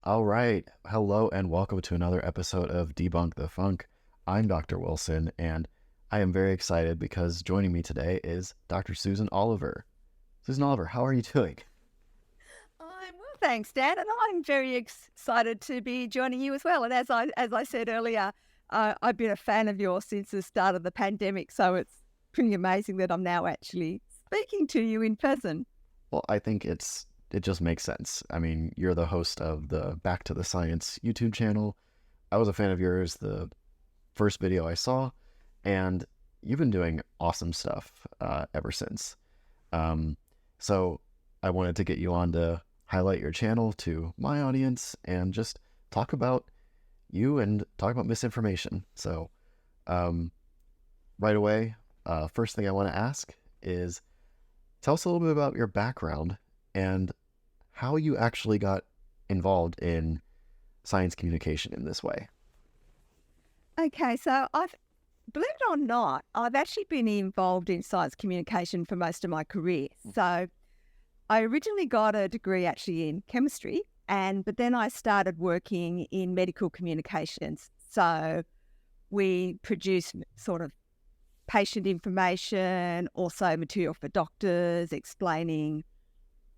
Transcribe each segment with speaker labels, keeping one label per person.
Speaker 1: All right. Hello and welcome to another episode of Debunk the Funk. I'm Dr. Wilson, and I am very excited because joining me today is Dr. Susan Oliver. Susan Oliver, how are you doing?
Speaker 2: I'm well, thanks, Dan, and I'm very excited to be joining you as well. And as I said earlier, I've been a fan of yours since the start of the pandemic, so it's pretty amazing that I'm now actually speaking to you in person.
Speaker 1: Well, I think it just makes sense. I mean, you're the host of the Back to the Science YouTube channel. I was a fan of yours the first video I saw, and you've been doing awesome stuff ever since. So I wanted to get you on to highlight your channel to my audience and just talk about you and talk about misinformation. So right away, first thing I want to ask is tell us a little bit about your background and how you actually got involved in science communication in this way.
Speaker 2: Okay, so believe it or not, I've actually been involved in science communication for most of my career. So I originally got a degree actually in chemistry, but then I started working in medical communications. So we produce sort of patient information, also material for doctors, explaining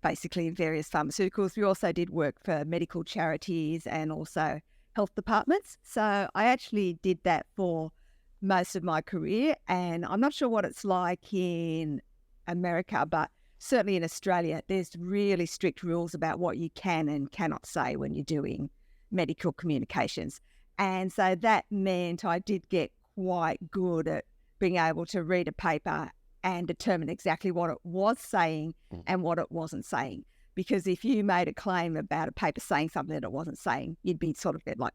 Speaker 2: basically various pharmaceuticals. We also did work for medical charities and also health departments. So I actually did that for most of my career, and I'm not sure what it's like in America, but certainly in Australia, there's really strict rules about what you can and cannot say when you're doing medical communications. And so that meant I did get quite good at being able to read a paper and determine exactly what it was saying and what it wasn't saying. Because if you made a claim about a paper saying something that it wasn't saying, you'd be sort of get like,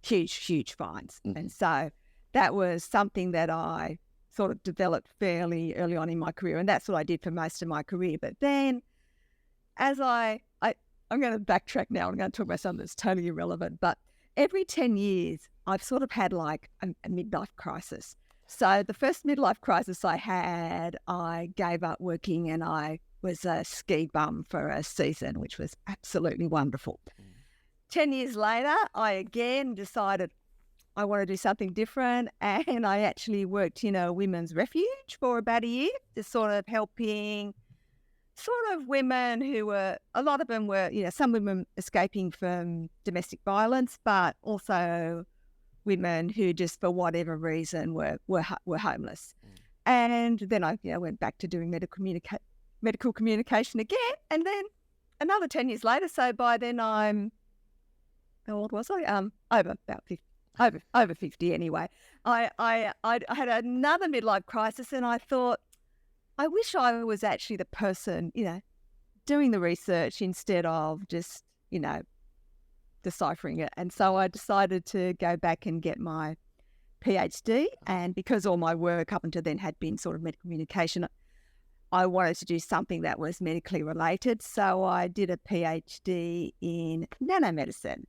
Speaker 2: huge fines. And so that was something that I sort of developed fairly early on in my career. And that's what I did for most of my career. But then as I'm going to backtrack now. I'm going to talk about something that's totally irrelevant. But every 10 years, I've sort of had like a midlife crisis. So the first midlife crisis I had, I gave up working and I was a ski bum for a season, which was absolutely wonderful. 10 years later, I again decided I want to do something different, and I actually worked in a women's refuge for about a year, just sort of helping sort of women who were, a lot of them were, some women escaping from domestic violence, but also women who just for whatever reason were homeless. And then I went back to doing medical communication again, and then another 10 years later. So by then how old was I? Over about 50. Over 50 anyway. I had another midlife crisis, and I thought, I wish I was actually the person, doing the research instead of just, deciphering it. And so I decided to go back and get my PhD. And because all my work up until then had been sort of medical communication, I wanted to do something that was medically related. So I did a PhD in nanomedicine.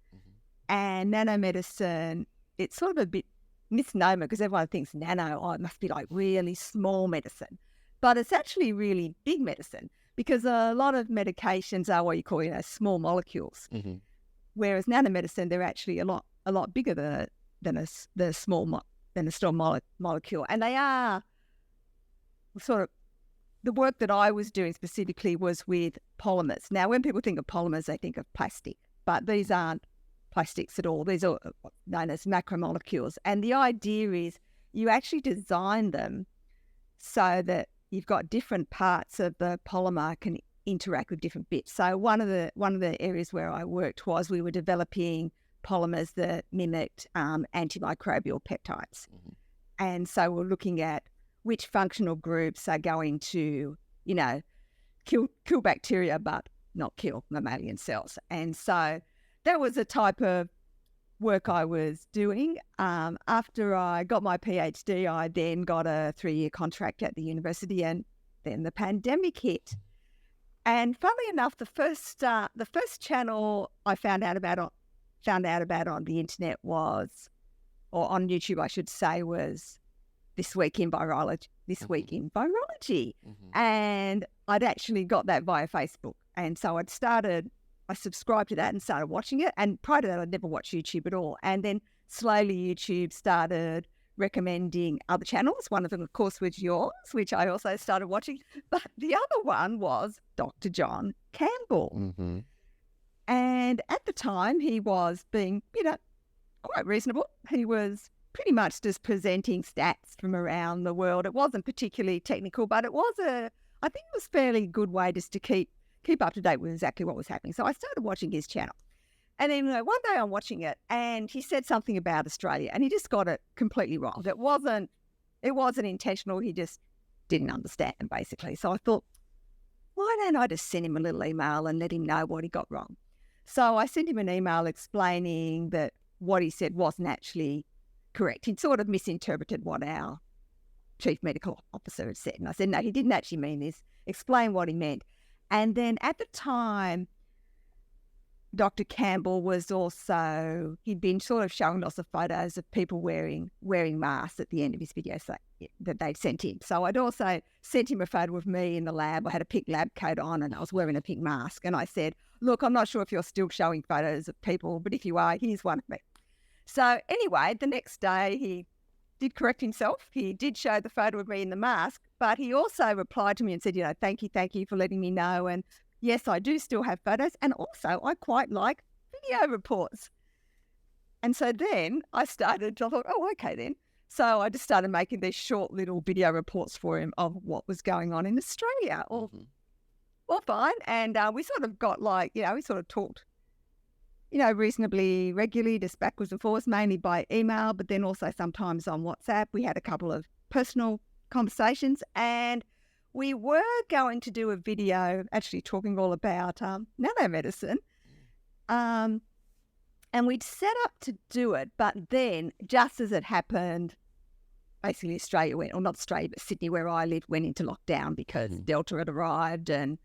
Speaker 2: And nanomedicine, it's sort of a bit misnomer because everyone thinks nano, it must be like really small medicine. But it's actually really big medicine because a lot of medications are what you call, small molecules. Whereas nanomedicine, they're actually a lot bigger than a small molecule. And they are sort of, the work that I was doing specifically was with polymers. Now, when people think of polymers, they think of plastic, but these aren't plastics at all. These are known as macromolecules. And the idea is you actually design them so that you've got different parts of the polymer can interact with different bits. So one of the areas where I worked was we were developing polymers that mimicked antimicrobial peptides. And so we're looking at which functional groups are going to, kill bacteria, but not kill mammalian cells. And so that was the type of work I was doing. After I got my PhD, I then got a 3-year contract at the university, and then the pandemic hit. And funnily enough, the first channel I found out about on the internet was, or on YouTube, I should say, was This Week in Virology. And I'd actually got that via Facebook. And so I'd started I subscribed to that and started watching it. And prior to that, I'd never watched YouTube at all. And then slowly YouTube started recommending other channels. One of them, of course, was yours, which I also started watching. But the other one was Dr. John Campbell.
Speaker 1: Mm-hmm.
Speaker 2: And at the time, he was being, quite reasonable. He was pretty much just presenting stats from around the world. It wasn't particularly technical, but I think it was a fairly good way just to keep up to date with exactly what was happening. So I started watching his channel. And then one day I'm watching it and he said something about Australia and he just got it completely wrong. It wasn't intentional. He just didn't understand, basically. So I thought, why don't I just send him a little email and let him know what he got wrong? So I sent him an email explaining that what he said wasn't actually correct. He'd sort of misinterpreted what our chief medical officer had said. And I said, no, he didn't actually mean this. Explain what he meant. And then at the time, Dr. Campbell was also, he'd been sort of showing lots of photos of people wearing masks at the end of his video that they'd sent him. So I'd also sent him a photo of me in the lab. I had a pink lab coat on and I was wearing a pink mask. And I said, look, I'm not sure if you're still showing photos of people, but if you are, here's one of me. So anyway, the next day he did correct himself. He did show the photo of me in the mask, but he also replied to me and said, thank you for letting me know. And yes, I do still have photos. And also I quite like video reports. And so then I thought, oh, okay then. So I just started making these short little video reports for him of what was going on in Australia. Well, fine. And we sort of got we sort of talked, reasonably regularly, just backwards and forwards, mainly by email, but then also sometimes on WhatsApp. We had a couple of personal conversations and we were going to do a video actually talking all about nanomedicine. And we'd set up to do it, but then just as it happened, basically Australia went, or not Australia, but Sydney, where I live, went into lockdown because Delta had arrived and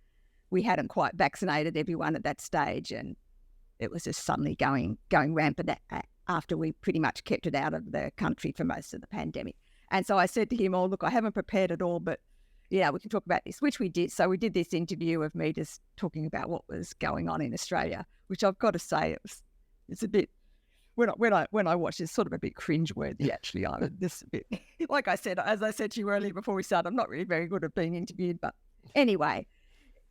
Speaker 2: we hadn't quite vaccinated everyone at that stage. And it was just suddenly going rampant after we pretty much kept it out of the country for most of the pandemic. And so I said to him, oh, look, I haven't prepared at all, but we can talk about this, which we did. So we did this interview of me just talking about what was going on in Australia, which I've got to say, it's a bit, when I watch it, it's sort of a bit cringeworthy, actually. I'm just a bit, like I said, as I said to you earlier before we started, I'm not really very good at being interviewed, but anyway,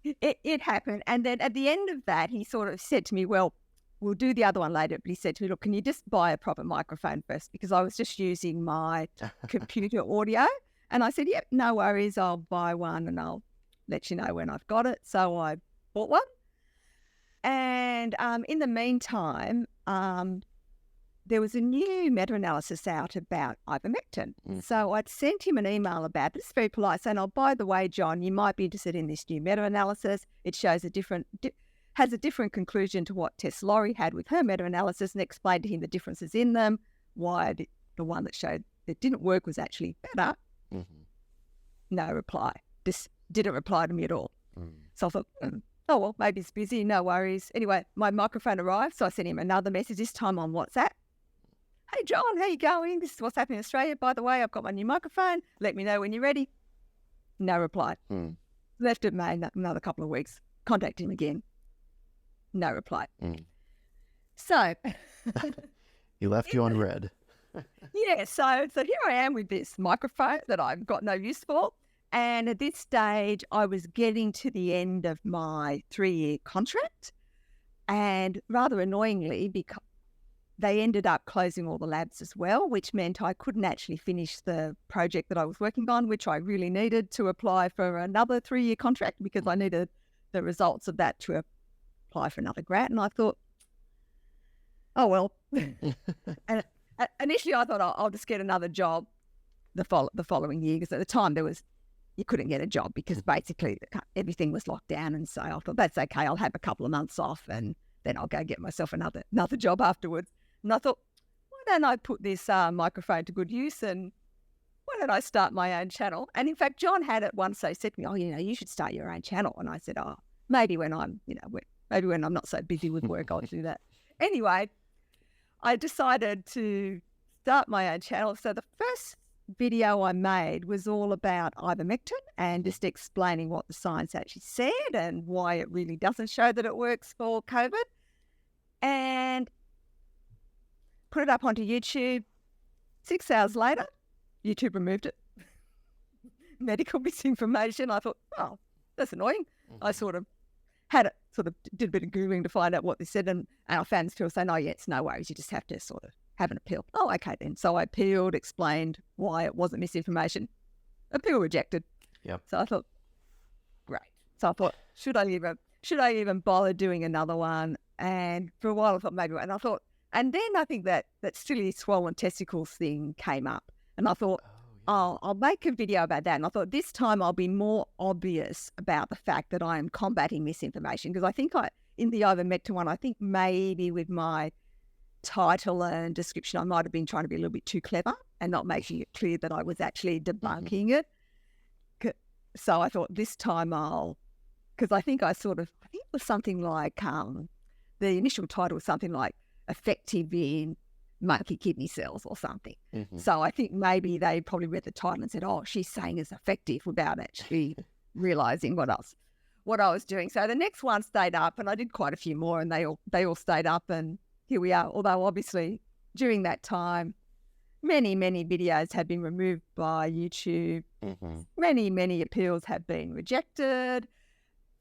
Speaker 2: it happened. And then at the end of that, he sort of said to me, well, we'll do the other one later. But he said to me, look, can you just buy a proper microphone first? Because I was just using my computer audio. And I said, yep, no worries. I'll buy one and I'll let you know when I've got it. So I bought one. And in the meantime, there was a new meta-analysis out about ivermectin. So I'd sent him an email about it. It's very polite, saying, oh, by the way, John, you might be interested in this new meta-analysis. It shows has a different conclusion to what Tess Laurie had with her meta-analysis, and explained to him the differences in them, why the one that showed that didn't work was actually better. No reply. Just didn't reply to me at all. So I thought, oh, well, maybe it's busy, no worries. Anyway, my microphone arrived, so I sent him another message, this time on WhatsApp. Hey, John, how you going? This is what's happening in Australia. By the way, I've got my new microphone. Let me know when you're ready. No reply. Left it another couple of weeks. Contacted him again. No reply. So...
Speaker 1: He left you on red.
Speaker 2: Yeah, so here I am with this microphone that I've got no use for. And at this stage, I was getting to the end of my 3-year contract. And rather annoyingly, because they ended up closing all the labs as well, which meant I couldn't actually finish the project that I was working on, which I really needed to apply for another 3-year contract because I needed the results of that to apply for another grant. And I thought, oh, well. And initially I thought I'll just get another job the following year, because at the time you couldn't get a job because basically everything was locked down. And so I thought, that's okay, I'll have a couple of months off and then I'll go get myself another job afterwards. And I thought, why don't I put this microphone to good use and why don't I start my own channel? And in fact, John had it once. They said to me, oh, you should start your own channel. And I said, oh, maybe when I'm not so busy with work, I'll do that. Anyway, I decided to start my own channel. So the first video I made was all about ivermectin and just explaining what the science actually said and why it really doesn't show that it works for COVID. And put it up onto YouTube. 6 hours later, YouTube removed it. Medical misinformation. I thought, oh, that's annoying. I sort of did a bit of Googling to find out what they said, and our fans still saying, oh, yeah, it's no worries. You just have to sort of have an appeal. Oh, okay then. So I appealed, explained why it wasn't misinformation. Appeal rejected.
Speaker 1: Yep.
Speaker 2: So I thought, great. So I thought, should I even bother doing another one? And for a while I thought maybe, and then I think that silly swollen testicles thing came up, and I thought, I'll make a video about that. And I thought this time I'll be more obvious about the fact that I am combating misinformation, because I think in the ivermectin one, I think maybe with my title and description, I might have been trying to be a little bit too clever and not making it clear that I was actually debunking it. So I thought this time because I think it was something like, the initial title was something like effective in monkey kidney cells or something. So I think maybe they probably read the title and said, oh, she's saying it's effective, without actually realising what I was doing. So the next one stayed up, and I did quite a few more, and they all stayed up, and here we are. Although obviously during that time, many videos have been removed by YouTube. Many appeals have been rejected,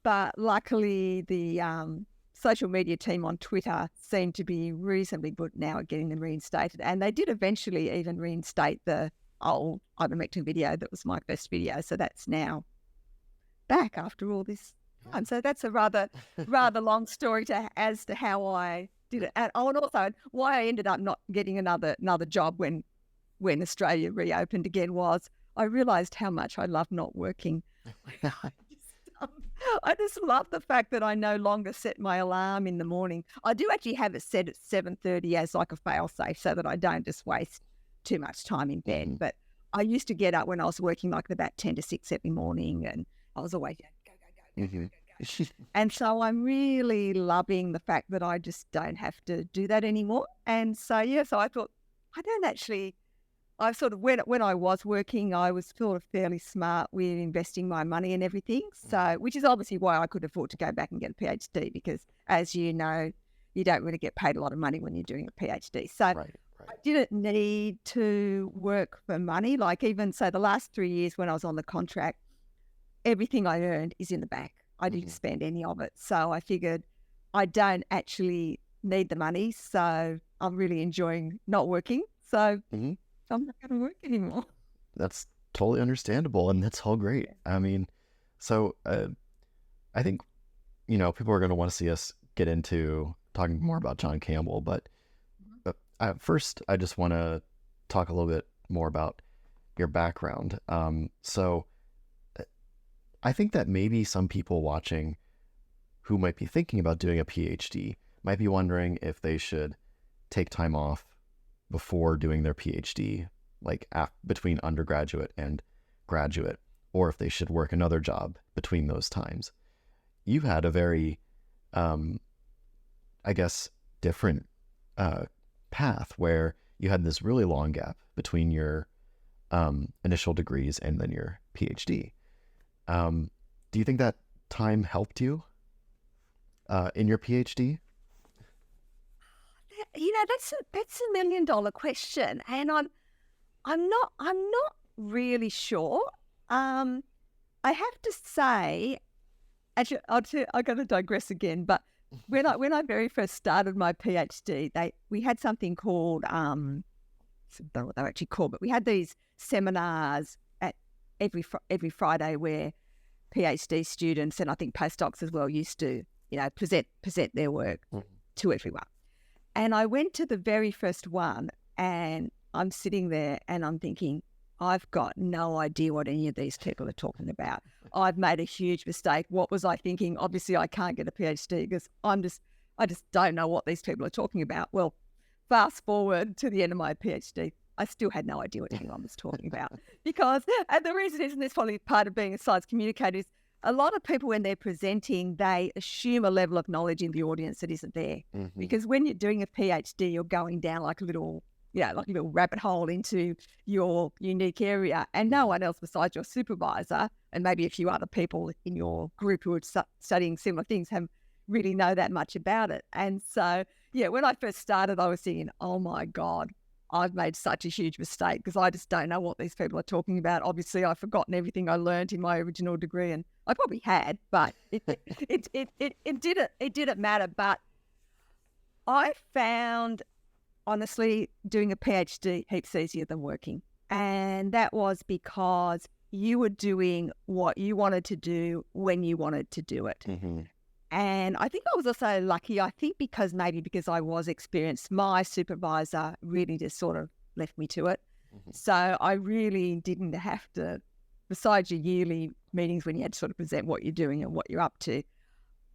Speaker 2: but luckily the social media team on Twitter seemed to be reasonably good now at getting them reinstated. And they did eventually even reinstate the old ivermectin video that was my first video. So that's now back after all this time. So that's a rather long story as to how I did it. And also why I ended up not getting another job when Australia reopened again was I realised how much I love not working. I just love the fact that I no longer set my alarm in the morning. I do actually have it set at 7:30 as like a fail-safe so that I don't just waste too much time in bed. But I used to get up when I was working like about 10 to 6 every morning, and I was always go. And so I'm really loving the fact that I just don't have to do that anymore. And so, so I thought, I sort of, when I was working, I was sort of fairly smart with investing my money and everything. So, which is obviously why I could afford to go back and get a PhD, because as you know, you don't really get paid a lot of money when you're doing a PhD. So
Speaker 1: Right.
Speaker 2: I didn't need to work for money. Like even so the last 3 years when I was on the contract, everything I earned is in the bank. I didn't spend any of it. So I figured I don't actually need the money. So I'm really enjoying not working. So I'm not going to work anymore.
Speaker 1: That's totally understandable, and that's all great. I mean, so I think, people are going to want to see us get into talking more about John Campbell, but first I just want to talk a little bit more about your background. So I think that maybe some people watching who might be thinking about doing a PhD might be wondering if they should take time off before doing their PhD, like between undergraduate and graduate, or if they should work another job between those times. You had a very, I guess, different path where you had this really long gap between your initial degrees and then your PhD. Do you think that time helped you in your PhD?
Speaker 2: That's $1 million question, and I'm not really sure. I have to say, actually, I'm going to digress again. But when I very first started my PhD, we had something called I don't know what they were actually called, but we had these seminars at every Friday where PhD students and I think postdocs as well used to present their work to everyone. And I went to the very first one, and I'm sitting there and I'm thinking, I've got no idea what any of these people are talking about. I've made a huge mistake. What was I thinking? Obviously, I can't get a PhD because I just don't know what these people are talking about. Well, fast forward to the end of my PhD, I still had no idea what anyone was talking about. And the reason is, and this probably part of being a science communicator, is a lot of people, when they're presenting, they assume a level of knowledge in the audience that isn't there. Because when you're doing a PhD, you're going down like a little like a little rabbit hole into your unique area, and no one else besides your supervisor and maybe a few other people in your group who are studying similar things have really know that much about it. And so, when I first started, I was thinking, oh my God, I've made such a huge mistake because I just don't know what these people are talking about. Obviously, I've forgotten everything I learned in my original degree, and I probably had, but it didn't matter. But I found, honestly, doing a PhD heaps easier than working. And that was because you were doing what you wanted to do when you wanted to do it.
Speaker 1: Mm-hmm.
Speaker 2: And I think I was also lucky, because I was experienced, my supervisor really just sort of left me to it.
Speaker 1: Mm-hmm.
Speaker 2: So I really didn't have to, besides your yearly meetings when you had to sort of present what you're doing and what you're up to,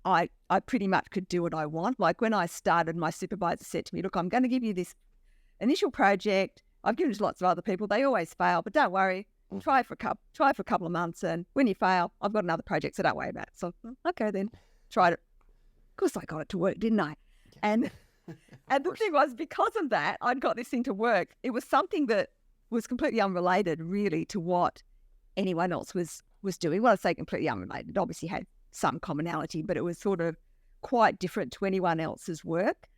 Speaker 2: I pretty much could do what I want. Like when I started, my supervisor said to me, look, I'm going to give you this initial project. I've given it to lots of other people. They always fail, but don't worry. Try for a couple of months, and when you fail, I've got another project, so don't worry about it. So, okay then. Tried it. Of course I got it to work, didn't I? And the thing was, because of that, I'd got this thing to work. It was something that was completely unrelated really to what anyone else was doing. Well, I say completely unrelated. It obviously had some commonality, but it was sort of quite different to anyone else's work.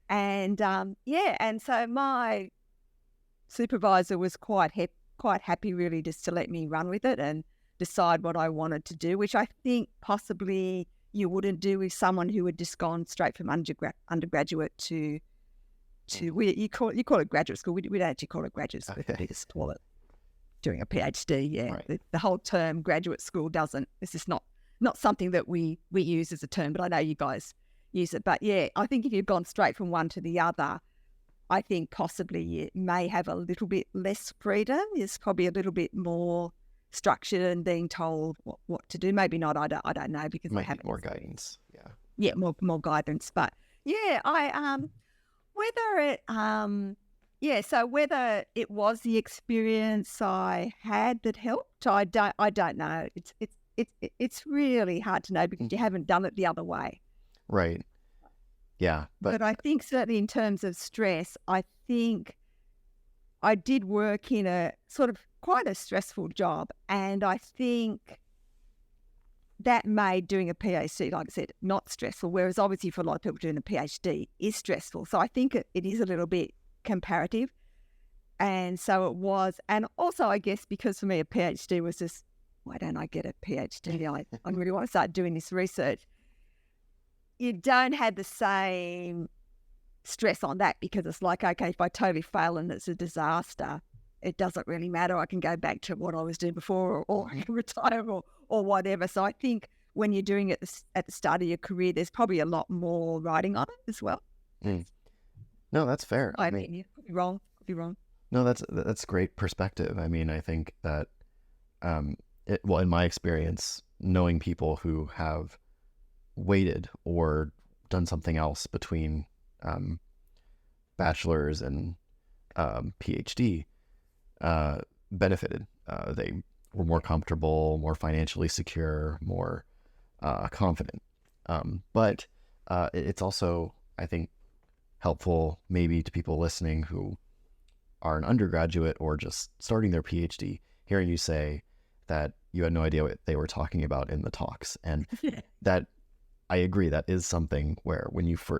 Speaker 2: And and so my supervisor was quite happy really just to let me run with it and decide what I wanted to do, which I think possibly you wouldn't do with someone who had just gone straight from undergraduate to you call it graduate school. We don't actually call it graduate school.
Speaker 1: Okay.
Speaker 2: We just call it doing a PhD. Yeah,
Speaker 1: right.
Speaker 2: the whole term graduate school doesn't. This is not something that we use as a term, but I know you guys use it. But yeah, I think if you've gone straight from one to the other, I think possibly you may have a little bit less freedom. There's probably a little bit more structure and being told what to do. Maybe not. I don't know because I haven't.
Speaker 1: More guidance.
Speaker 2: More guidance. But so whether it was the experience I had that helped, I don't know. It's really hard to know because you haven't done it the other way.
Speaker 1: Right. Yeah.
Speaker 2: But I think certainly in terms of stress, I think I did work in a sort of quite a stressful job, and I think that made doing a PhD, like I said, not stressful, whereas obviously for a lot of people doing a PhD is stressful. So I think it is a little bit comparative. And so it was, and also I guess because for me a PhD was just, why don't I get a PhD? I really want to start doing this research. You don't have the same stress on that because it's like, okay, if I totally fail and it's a disaster, it doesn't really matter. I can go back to what I was doing before or I can retire or whatever. So I think when you're doing it at the start of your career, there's probably a lot more riding on it as well.
Speaker 1: No, that's fair.
Speaker 2: I mean, you could be wrong.
Speaker 1: No, that's great perspective. I mean, I think that, in my experience, knowing people who have waited or done something else between bachelor's and PhD benefited. They were more comfortable, more financially secure, more confident. But it's also, I think, helpful maybe to people listening who are an undergraduate or just starting their PhD, hearing you say that you had no idea what they were talking about in the talks. And that, I agree, that is something where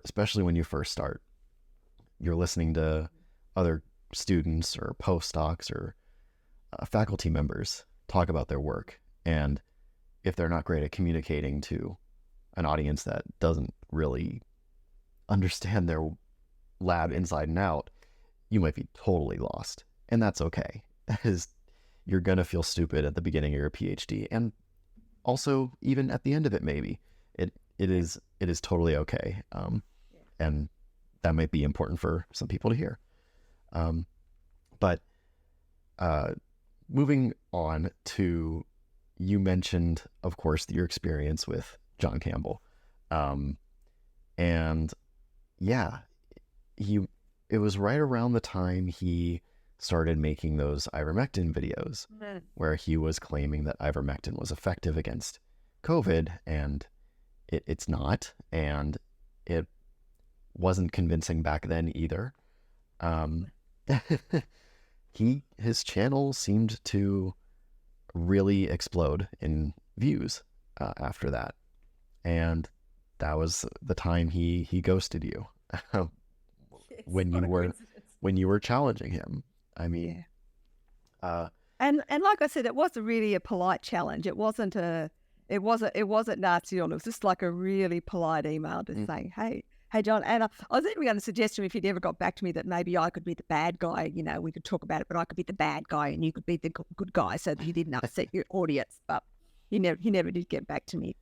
Speaker 1: especially when you first start, you're listening to other students or postdocs or faculty members talk about their work. And if they're not great at communicating to an audience that doesn't really understand their lab inside and out, you might be totally lost. And that's okay. You're going to feel stupid at the beginning of your PhD. And also even at the end of it, maybe. It is totally okay. And that might be important for some people to hear. But moving on to, you mentioned, of course, your experience with John Campbell. And yeah, it was right around the time he started making those ivermectin videos where he was claiming that ivermectin was effective against COVID, and it's not, and it wasn't convincing back then either. And his channel seemed to really explode in views after that, and that was the time he ghosted you when you were challenging him. I mean,
Speaker 2: and like I said, it was really a polite challenge. It wasn't nasty on. It was just like a really polite email just saying, hey, John. And I was even going to suggest to him, if he'd ever got back to me, that maybe I could be the bad guy. You know, we could talk about it, but I could be the bad guy and you could be the good guy, so that you didn't upset your audience. But he never did get back to me.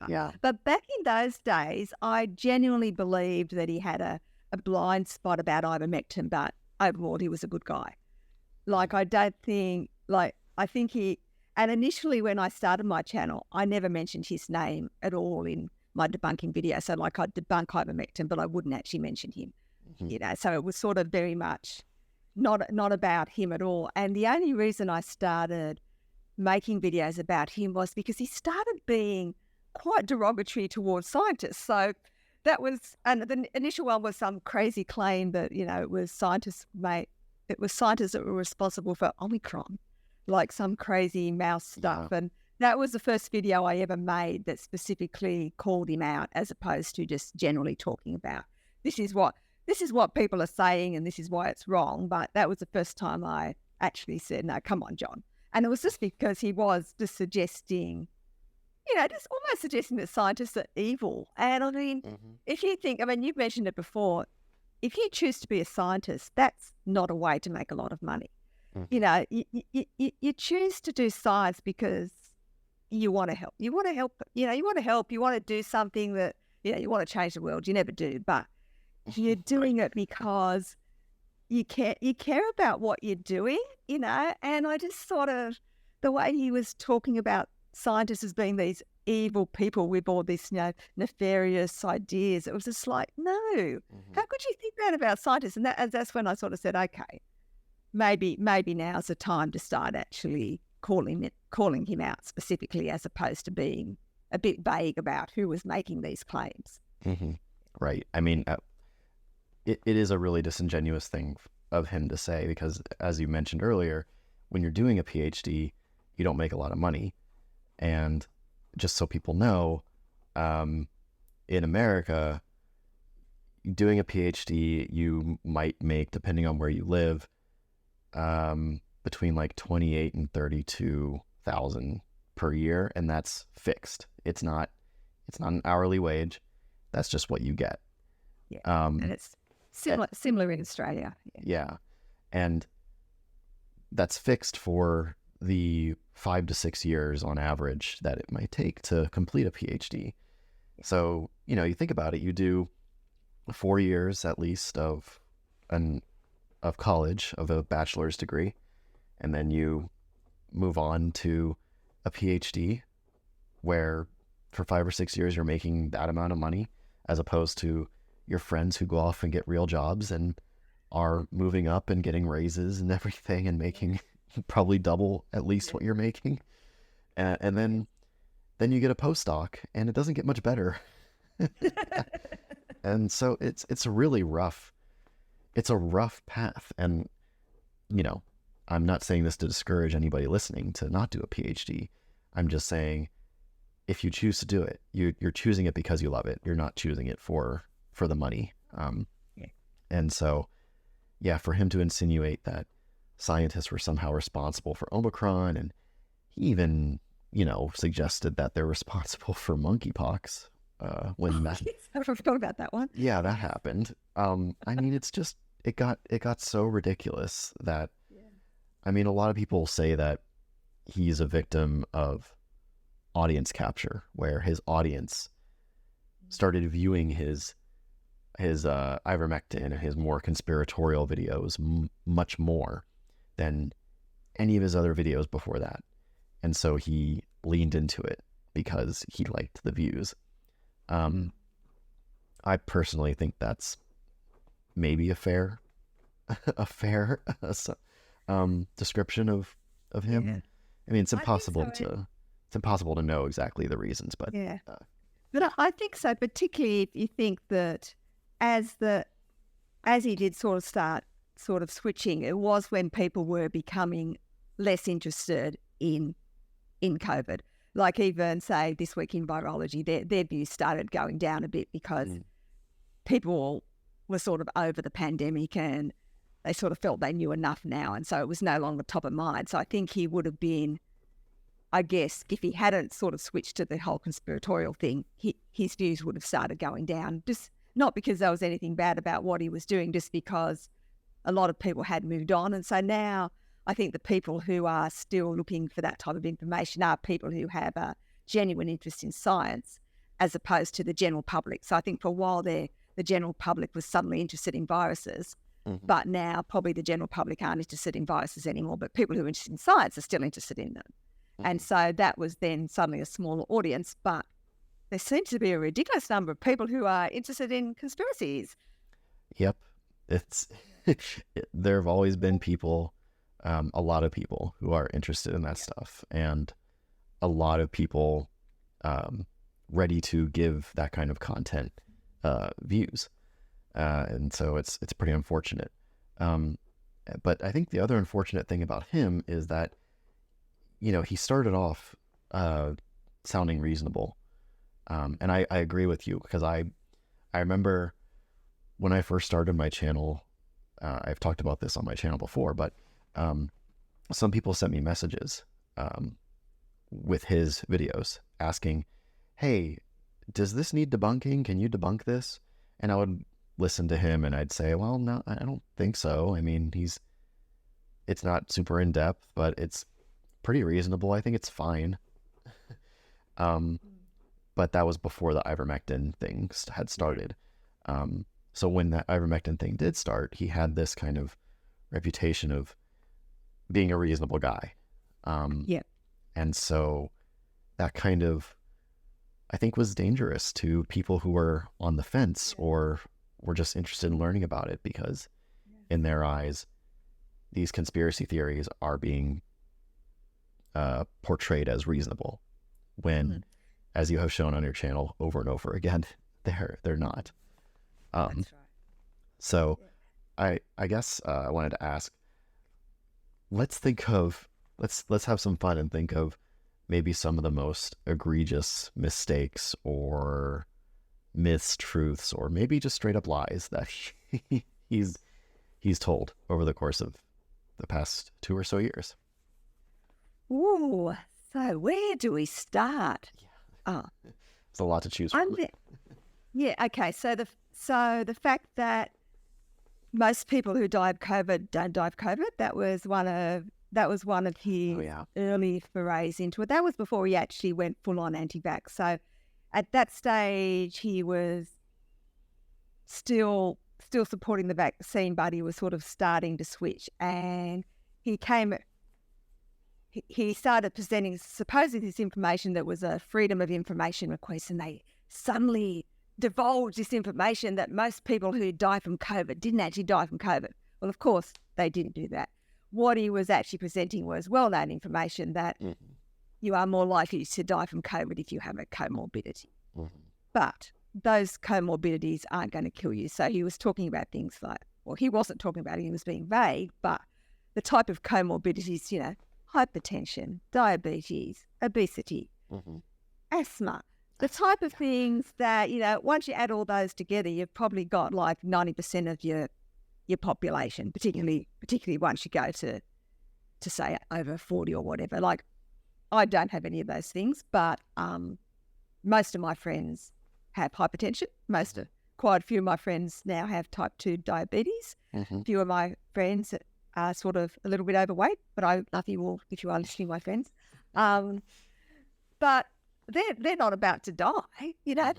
Speaker 1: Yeah.
Speaker 2: But back in those days, I genuinely believed that he had a blind spot about ivermectin, but overall he was a good guy. Like, I think and initially when I started my channel, I never mentioned his name at all in my debunking video. So like, I'd debunk ivermectin, but I wouldn't actually mention him, you know, so it was sort of very much not about him at all. And the only reason I started making videos about him was because he started being quite derogatory towards scientists. So that was, and the initial one was some crazy claim that, you know, it was scientists that were responsible for Omicron, like some crazy mouse stuff. And that was the first video I ever made that specifically called him out, as opposed to just generally talking about this is what people are saying and this is why it's wrong. But that was the first time I actually said, no, come on, John. And it was just because he was just suggesting, you know, just almost suggesting that scientists are evil. And I mean, if you think, I mean, you've mentioned it before, if you choose to be a scientist, that's not a way to make a lot of money. You know, you choose to do science because you want to help. You want to help, you know, you want to do something that, you know, you want to change the world. You never do, but you're doing it because you care about what you're doing, you know. And I just sort of, the way he was talking about scientists as being these evil people with all this, you know, nefarious ideas, it was just like, no, how could you think that about scientists? And that's when I sort of said, okay, maybe now's the time to start actually calling him out specifically, as opposed to being a bit vague about who was making these claims.
Speaker 1: Right. I mean, it is a really disingenuous thing of him to say, because as you mentioned earlier, when you're doing a PhD, you don't make a lot of money. And just so people know, in America, doing a PhD, you might make, depending on where you live, between like 28 and 32,000 per year, and that's fixed. It's not an hourly wage. That's just what you get.
Speaker 2: Yeah, and it's similar in Australia.
Speaker 1: Yeah, and that's fixed for the 5 to 6 years on average that it might take to complete a PhD. So, you know, you think about it, you do 4 years at least of college, of a bachelor's degree, and then you move on to a PhD where for 5 or 6 years you're making that amount of money, as opposed to your friends who go off and get real jobs and are moving up and getting raises and everything and making probably double at least what you're making. And then you get a postdoc and it doesn't get much better. And so it's really rough. It's a rough path. And, you know, I'm not saying this to discourage anybody listening to not do a PhD. I'm just saying, if you choose to do it, you're choosing it because you love it. You're not choosing it for the money. And so, yeah, for him to insinuate that scientists were somehow responsible for Omicron, and he even, you know, suggested that they're responsible for monkeypox. When that,
Speaker 2: I forgot about that one.
Speaker 1: Yeah, that happened. I mean, it's just, it got so ridiculous that, I mean, a lot of people say that he's a victim of audience capture, where his audience started viewing his ivermectin and his more conspiratorial videos much more than any of his other videos before that. And so he leaned into it because he liked the views. I personally think that's maybe a fair description of him. Yeah. I mean, it's impossible to know exactly the reasons, but
Speaker 2: but I think so, particularly if you think that as he did sort of start sort of switching, it was when people were becoming less interested in COVID. Like even, say, This Week in Virology, their views started going down a bit because people were sort of over the pandemic and they sort of felt they knew enough now, and so it was no longer top of mind. So I think he would have been, I guess, if he hadn't sort of switched to the whole conspiratorial thing, his views would have started going down. Just not because there was anything bad about what he was doing, just because a lot of people had moved on. And so now I think the people who are still looking for that type of information are people who have a genuine interest in science as opposed to the general public. So I think for a while there, the general public was suddenly interested in viruses, but now probably the general public aren't interested in viruses anymore, but people who are interested in science are still interested in them. And so that was then suddenly a smaller audience, but there seems to be a ridiculous number of people who are interested in conspiracies.
Speaker 1: Yep. It's there have always been people, a lot of people who are interested in that stuff, and a lot of people ready to give that kind of content views. And so it's pretty unfortunate. But I think the other unfortunate thing about him is that, you know, he started off sounding reasonable. And I agree with you, because I remember when I first started my channel, I've talked about this on my channel before, but some people sent me messages with his videos asking, hey, does this need debunking? Can you debunk this? And I would listen to him and I'd say, well, no, I don't think so. I mean, it's not super in depth, but it's pretty reasonable. I think it's fine. But that was before the ivermectin thing had started. So when that ivermectin thing did start, he had this kind of reputation of being a reasonable guy. And so that kind of, I think, was dangerous to people who were on the fence or were just interested in learning about it, because in their eyes, these conspiracy theories are being portrayed as reasonable when, as you have shown on your channel over and over again, they're not.
Speaker 2: That's right.
Speaker 1: So I guess I wanted to ask, let's have some fun and think of maybe some of the most egregious mistakes or mistruths, or maybe just straight up lies that he's told over the course of the past 2 or so years.
Speaker 2: Ooh, so where do we start?
Speaker 1: It's a lot to choose from.
Speaker 2: Okay. So the fact that most people who die of COVID don't die of COVID, that was one of his early forays into it. That was before he actually went full on anti-vax. So at that stage, he was still supporting the vaccine, but he was sort of starting to switch, and he started presenting supposedly this information that was a freedom of information request, and they suddenly divulged this information that most people who die from COVID didn't actually die from COVID. Well, of course, they didn't do that. What he was actually presenting was well-known information that you are more likely to die from COVID if you have a comorbidity. But those comorbidities aren't going to kill you. So he was talking about things like, well, he wasn't talking about it, he was being vague, but the type of comorbidities, you know, hypertension, diabetes, obesity, asthma, the type of things that, you know, once you add all those together, you've probably got like 90% of your population, particularly once you go to say over 40 or whatever. Like, I don't have any of those things, but most of my friends have hypertension. Quite a few of my friends now have type 2 diabetes. A few of my friends are sort of a little bit overweight, but I love you all if you are listening, my friends. But they're not about to die, you know.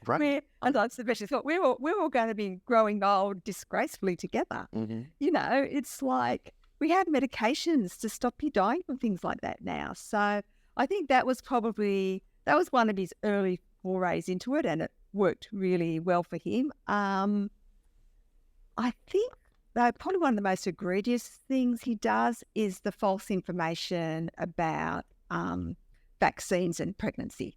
Speaker 2: Right. And that's the best. We're all going to be growing old disgracefully together. You know, it's like we have medications to stop you dying from things like that now. So I think that was one of his early forays into it, and it worked really well for him. I think probably one of the most egregious things he does is the false information about vaccines and pregnancy.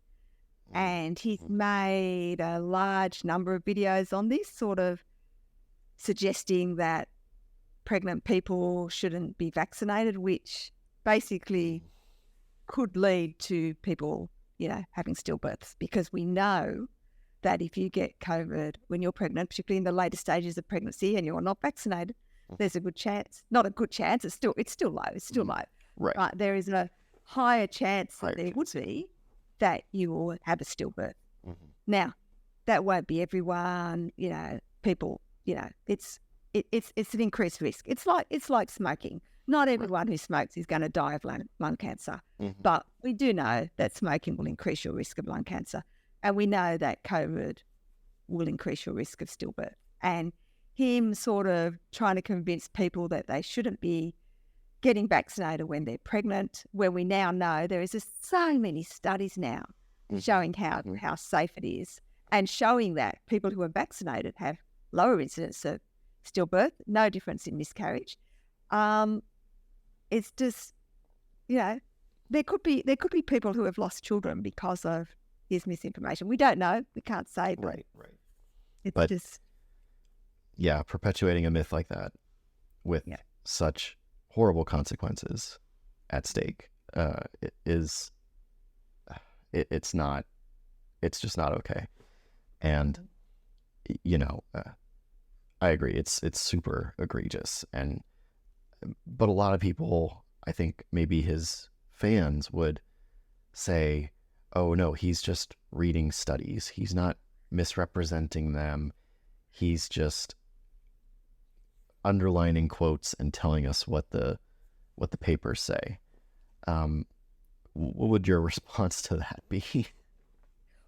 Speaker 2: And he's made a large number of videos on this, sort of suggesting that pregnant people shouldn't be vaccinated, which basically could lead to people, having stillbirths, because we know that if you get COVID when you're pregnant, particularly in the later stages of pregnancy, and you're not vaccinated, there's a good chance, not a good chance, it's still low.
Speaker 1: Right.
Speaker 2: But there is a higher chance that there would be that you will have a stillbirth. Now, that won't be everyone, people, it's an increased risk. It's like smoking. Not everyone who smokes is going to die of lung cancer, but we do know that smoking will increase your risk of lung cancer. And we know that COVID will increase your risk of stillbirth. And him sort of trying to convince people that they shouldn't be getting vaccinated when they're pregnant, when we now know there is just so many studies now showing how safe it is, and showing that people who are vaccinated have lower incidence of stillbirth, no difference in miscarriage. It's just, there could be people who have lost children because of his misinformation. We don't know. We can't say.
Speaker 1: Right.
Speaker 2: It's just...
Speaker 1: Yeah, perpetuating a myth like that with such horrible consequences at stake it's just not okay. And I agree, it's super egregious, but a lot of people, I think maybe his fans, would say, oh no, he's just reading studies, he's not misrepresenting them, he's just underlining quotes and telling us what the papers say. What would your response to that be?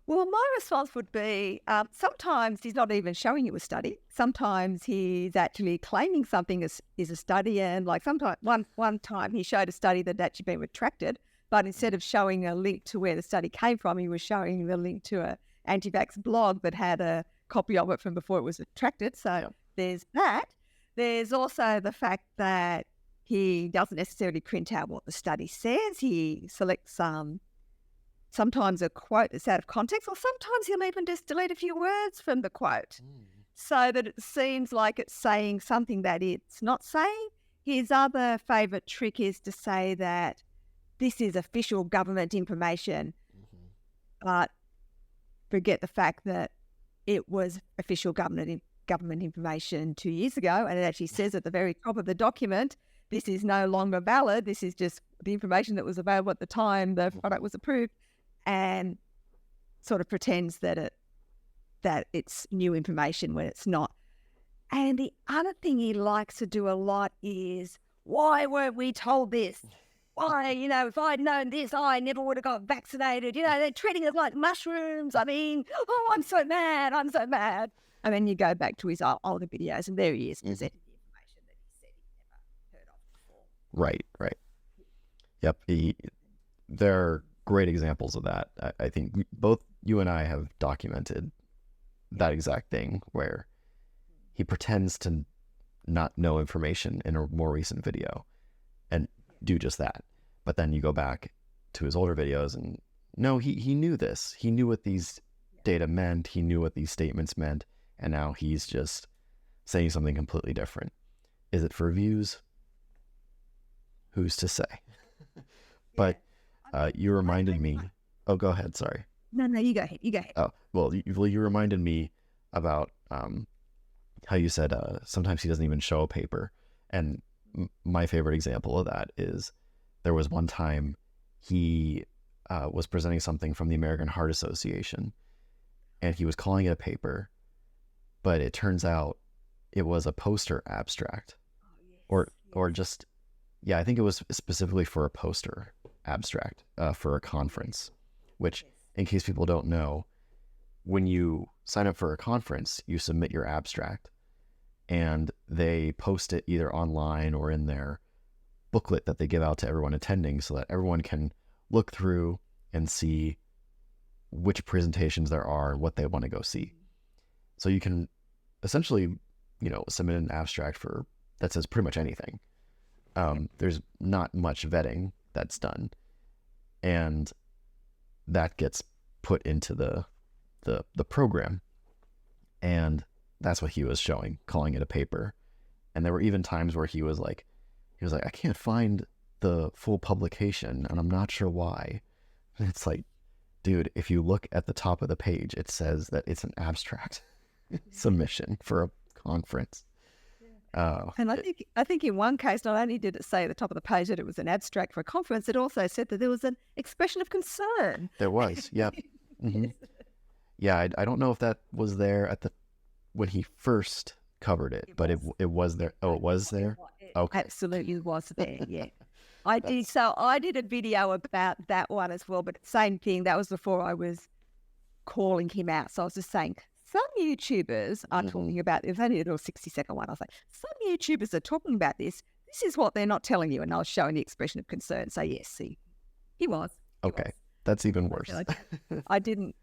Speaker 2: Well, my response would be, sometimes he's not even showing you a study. Sometimes he's actually claiming something is a study. And like sometimes, one time he showed a study that had actually been retracted, but instead of showing a link to where the study came from, he was showing the link to an anti-vax blog that had a copy of it from before it was retracted. So there's that. There's also the fact that he doesn't necessarily print out what the study says. He selects sometimes a quote that's out of context, or sometimes he'll even just delete a few words from the quote so that it seems like it's saying something that it's not saying. His other favourite trick is to say that this is official government information, but forget the fact that it was official government information 2 years ago, and it actually says at the very top of the document, this is no longer valid, this is just the information that was available at the time the product was approved, and sort of pretends that it's new information when it's not. And the other thing he likes to do a lot is, why weren't we told this? Why, if I'd known this, I never would have got vaccinated. They're treating us like mushrooms. I mean, I'm so mad. And then you go back to his older videos, and there he is presenting the information that he said he'd never heard of before.
Speaker 1: Right. Yep. There are great examples of that. I think both you and I have documented that exact thing, where he pretends to not know information in a more recent video and do just that. But then you go back to his older videos and no, he knew this. He knew what these data meant. He knew what these statements meant. And now he's just saying something completely different. Is it for views? Who's to say? But you reminded me. Oh, go ahead. Sorry.
Speaker 2: No, you go ahead.
Speaker 1: Oh, well, you reminded me about how you said sometimes he doesn't even show a paper. And my favorite example of that is there was one time he was presenting something from the American Heart Association, and he was calling it a paper, but it turns out it was a poster abstract. Or just, I think it was specifically for a poster abstract for a conference, which, in case people don't know, when you sign up for a conference, you submit your abstract and they post it either online or in their booklet that they give out to everyone attending so that everyone can look through and see which presentations there are and what they want to go see. So you can essentially, submit an abstract that says pretty much anything. There's not much vetting that's done, and that gets put into the program, and that's what he was showing, calling it a paper. And there were even times where he was like, I can't find the full publication and I'm not sure why. And it's like, dude, if you look at the top of the page, it says that it's an abstract submission for a conference.
Speaker 2: And I think in one case, not only did it say at the top of the page that it was an abstract for a conference, it also said that there was an expression of concern.
Speaker 1: There was, yeah. Mm-hmm. Yeah, I don't know if that was there when he first covered it, but it was there. Oh, it was there? Okay.
Speaker 2: Absolutely was there, yeah. I did a video about that one as well, but same thing. That was before I was calling him out. So I was just saying, some YouTubers are talking about, it was only a little 60-second one. I was like, some YouTubers are talking about this. This is what they're not telling you. And I was showing the expression of concern. So yes, he was.
Speaker 1: Okay. That's even worse.
Speaker 2: I didn't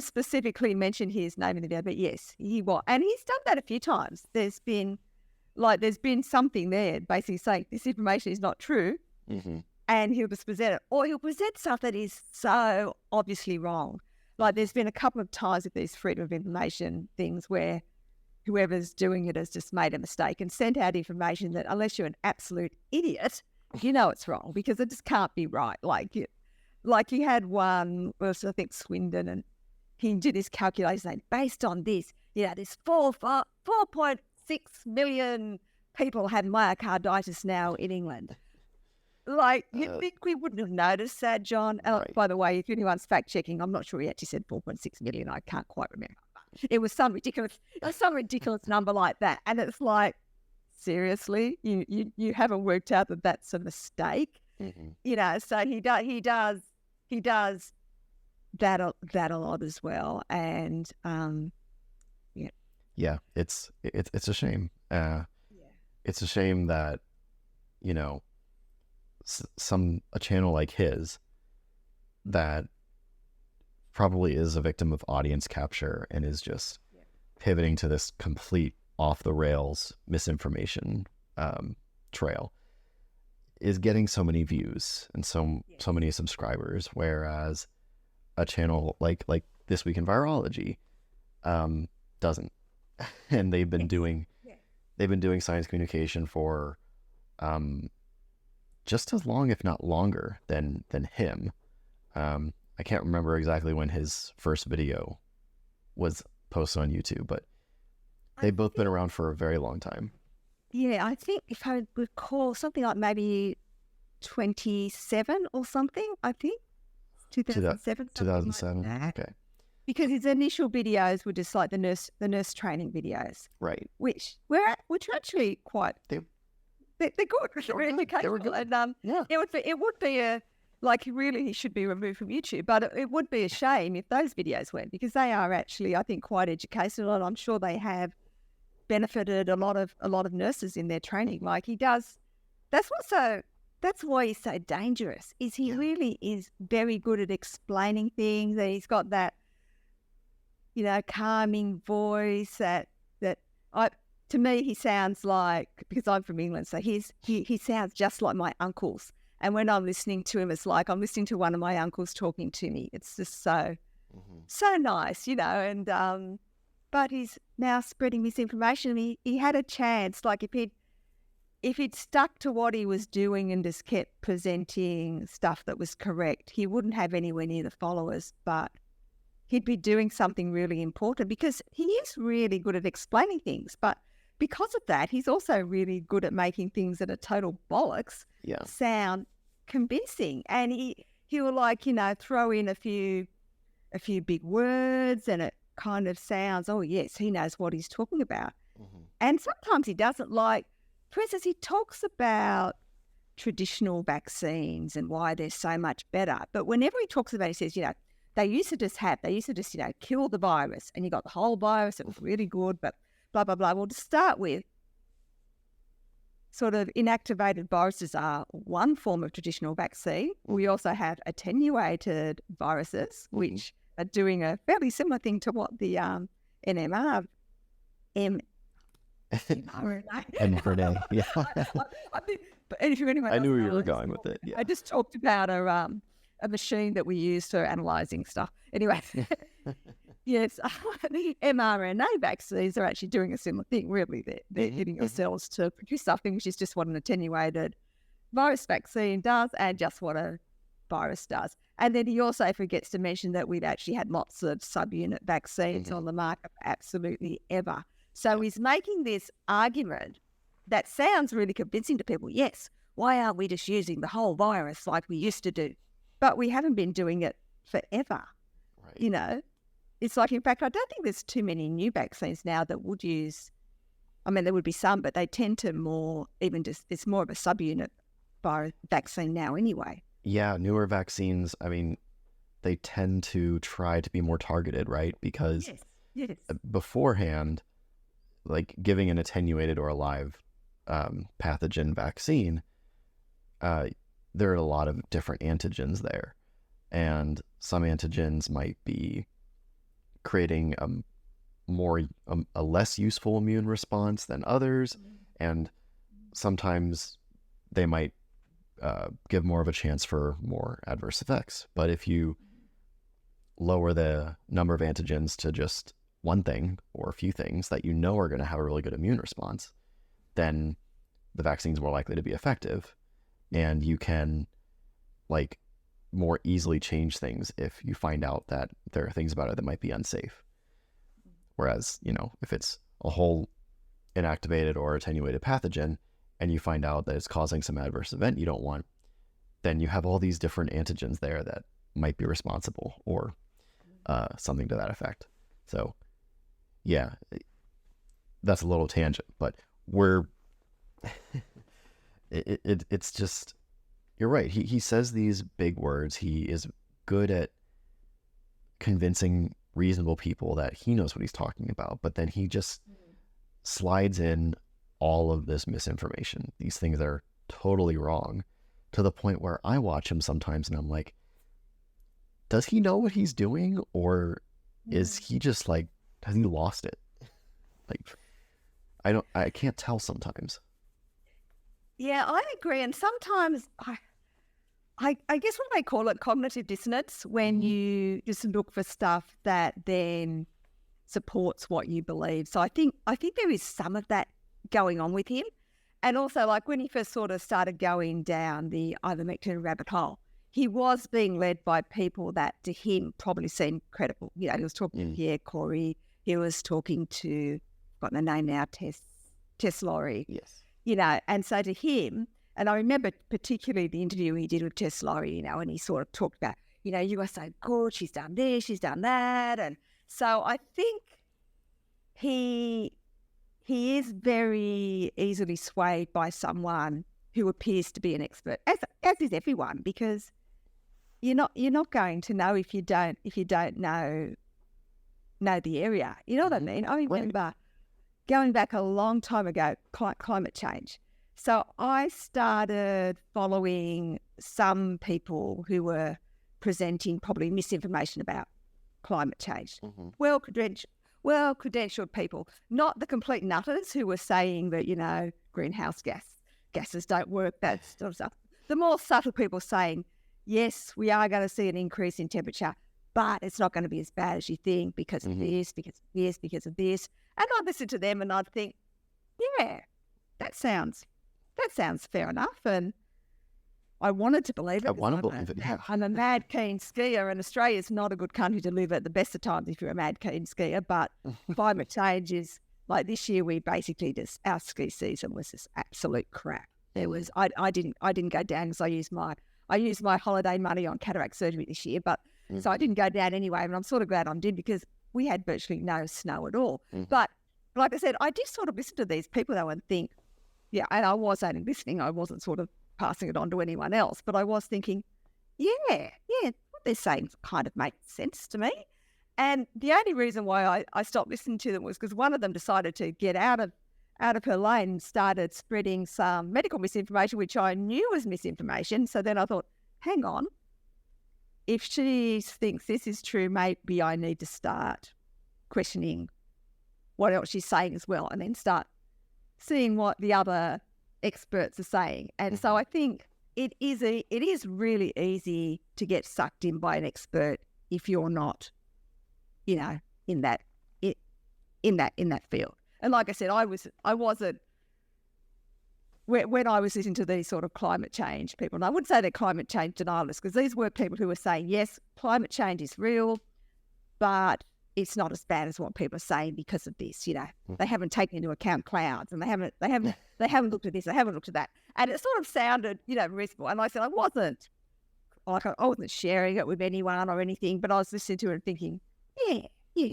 Speaker 2: specifically mention his name in the video, but yes, he was. And he's done that a few times. There's been something there basically saying this information is not true.
Speaker 1: Mm-hmm.
Speaker 2: And he'll just present it. Or he'll present stuff that is so obviously wrong. Like there's been a couple of times with these freedom of information things where whoever's doing it has just made a mistake and sent out information that unless you're an absolute idiot, you know it's wrong because it just can't be right. Like you had one, I think Swindon, and he did his calculation saying, based on this, there's 4.6 million people have myocarditis now in England. Like, you'd think we wouldn't have noticed that, John.
Speaker 1: Right.
Speaker 2: By the way, if anyone's fact-checking, I'm not sure he actually said 4.6 million. I can't quite remember. It was some ridiculous number like that. And it's like, seriously? You haven't worked out that that's a mistake?
Speaker 1: Mm-hmm.
Speaker 2: So he does that a lot as well. And,
Speaker 1: Yeah, it's a shame. It's a shame that, a channel like his that probably is a victim of audience capture and is just pivoting to this complete off the rails misinformation trail is getting so many views and so many subscribers, whereas a channel like This Week in Virology doesn't. And they've been doing science communication for just as long, if not longer, than him. I can't remember exactly when his first video was posted on YouTube, but they've both been around for a very long time.
Speaker 2: Yeah, I think if I recall something like maybe 27 or something, I think. 2007.
Speaker 1: 2007.
Speaker 2: Like
Speaker 1: okay.
Speaker 2: Because his initial videos were just like the nurse training videos.
Speaker 1: Right.
Speaker 2: Which are actually quite they're good. They're really
Speaker 1: They were good.
Speaker 2: And it would be he should be removed from YouTube. But it would be a shame if those videos went, because they are actually, I think, quite educational, and I'm sure they have benefited a lot of nurses in their training. Like he does. That's why he's so dangerous. Is he really is very good at explaining things, and he's got that calming voice to me, he sounds like, because I'm from England, so he sounds just like my uncles. And when I'm listening to him, it's like I'm listening to one of my uncles talking to me. It's just so nice, and but he's now spreading misinformation. He had a chance, like if he'd stuck to what he was doing and just kept presenting stuff that was correct, he wouldn't have anywhere near the followers, but he'd be doing something really important, because he is really good at explaining things. But because of that, he's also really good at making things that are total bollocks sound convincing. And he will throw in a few big words, and it kind of sounds, oh yes, he knows what he's talking about. And sometimes he doesn't. Like, for instance, he talks about traditional vaccines and why they're so much better. But whenever he talks about it, he says, they used to just kill the virus, and you got the whole virus. It was really good, but blah, blah, blah. Well, to start with, sort of inactivated viruses are one form of traditional vaccine. We also have attenuated viruses, which are doing a fairly similar thing to what the mRNA.
Speaker 1: mRNA, yeah.
Speaker 2: But if anyone
Speaker 1: I knew where
Speaker 2: knows,
Speaker 1: you were going with it. Yeah.
Speaker 2: I just talked about a machine that we use for analysing stuff. Anyway, Yes, mRNA vaccines are actually doing a similar thing, really. They're getting your cells to produce something, which is just what an attenuated virus vaccine does and just what a virus does. And then he also forgets to mention that we've actually had lots of subunit vaccines on the market absolutely ever. So he's making this argument that sounds really convincing to people. Yes, why aren't we just using the whole virus like we used to do? But we haven't been doing it forever, you know. It's like, in fact, I don't think there's too many new vaccines now that would use, I mean, there would be some, but they tend to it's more of a subunit virus vaccine now anyway.
Speaker 1: Yeah, newer vaccines, I mean, they tend to try to be more targeted, right? Because beforehand, like giving an attenuated or a live pathogen vaccine, there are a lot of different antigens there. And some antigens might be creating a less useful immune response than others, and sometimes they might give more of a chance for more adverse effects. But if you lower the number of antigens to just one thing or a few things that you know are going to have a really good immune response, then the vaccine's more likely to be effective, and you can like more easily change things if you find out that there are things about it that might be unsafe. Whereas, you know, if it's a whole inactivated or attenuated pathogen and you find out that it's causing some adverse event you don't want, then you have all these different antigens there that might be responsible, or something to that effect. So yeah, that's a little tangent, but it's just, you're right. He says these big words. He is good at convincing reasonable people that he knows what he's talking about, but then he just slides in all of this misinformation. These things are totally wrong, to the point where I watch him sometimes and I'm like, does he know what he's doing, or is he just like, has he lost it? Like, I can't tell sometimes.
Speaker 2: Yeah, I agree. And sometimes I guess what they call it cognitive dissonance, when you just look for stuff that then supports what you believe. So I think there is some of that going on with him. And also, like, when he first sort of started going down the ivermectin rabbit hole, he was being led by people that to him probably seemed credible. You know, he was talking to Pierre Corey, he was talking to, I've forgotten the name now, Tess Lowry.
Speaker 1: Yes.
Speaker 2: You know, and so to him, and I remember particularly the interview he did with Tess Lowry, you know, and he sort of talked about, you know, you are so good, she's done this, she's done that. And so I think he is very easily swayed by someone who appears to be an expert, as is everyone, because you're not going to know if you don't know the area. You know what I mean? I remember going back a long time ago, climate change. So I started following some people who were presenting probably misinformation about climate change. Well-credentialed people, not the complete nutters who were saying that, you know, greenhouse gases don't work, that sort of stuff. The more subtle people saying, yes, we are going to see an increase in temperature, but it's not going to be as bad as you think because of this, because of this, because of this. And I'd listen to them and I'd think, yeah, that sounds fair enough. And I wanted to believe it.
Speaker 1: I want to believe it, yeah.
Speaker 2: I'm a mad keen skier, and Australia's not a good country to live at the best of times if you're a mad keen skier, but climate change is, like this year we basically just, our ski season was just absolute crap. There was, I didn't go down because I used my holiday money on cataract surgery this year, but so I didn't go down anyway, and I'm sort of glad I did because we had virtually no snow at all. But like I said, I did sort of listen to these people though and think, yeah, and I was only listening. I wasn't sort of passing it on to anyone else, but I was thinking, yeah, what they're saying kind of makes sense to me. And the only reason why I stopped listening to them was because one of them decided to get out of her lane and started spreading some medical misinformation, which I knew was misinformation. So then I thought, hang on, if she thinks this is true, maybe I need to start questioning what else she's saying as well, and then start seeing what the other experts are saying. And so I think it is really easy to get sucked in by an expert if you're not, you know, in that in that field. And like I said, I wasn't when I was listening to these sort of climate change people, and I wouldn't say they're climate change denialists, because these were people who were saying, yes, climate change is real, but it's not as bad as what people are saying because of this. They haven't taken into account clouds, and they haven't looked at this, they haven't looked at that, and it sort of sounded reasonable. And I said I wasn't sharing it with anyone or anything, but I was listening to it and thinking, yeah,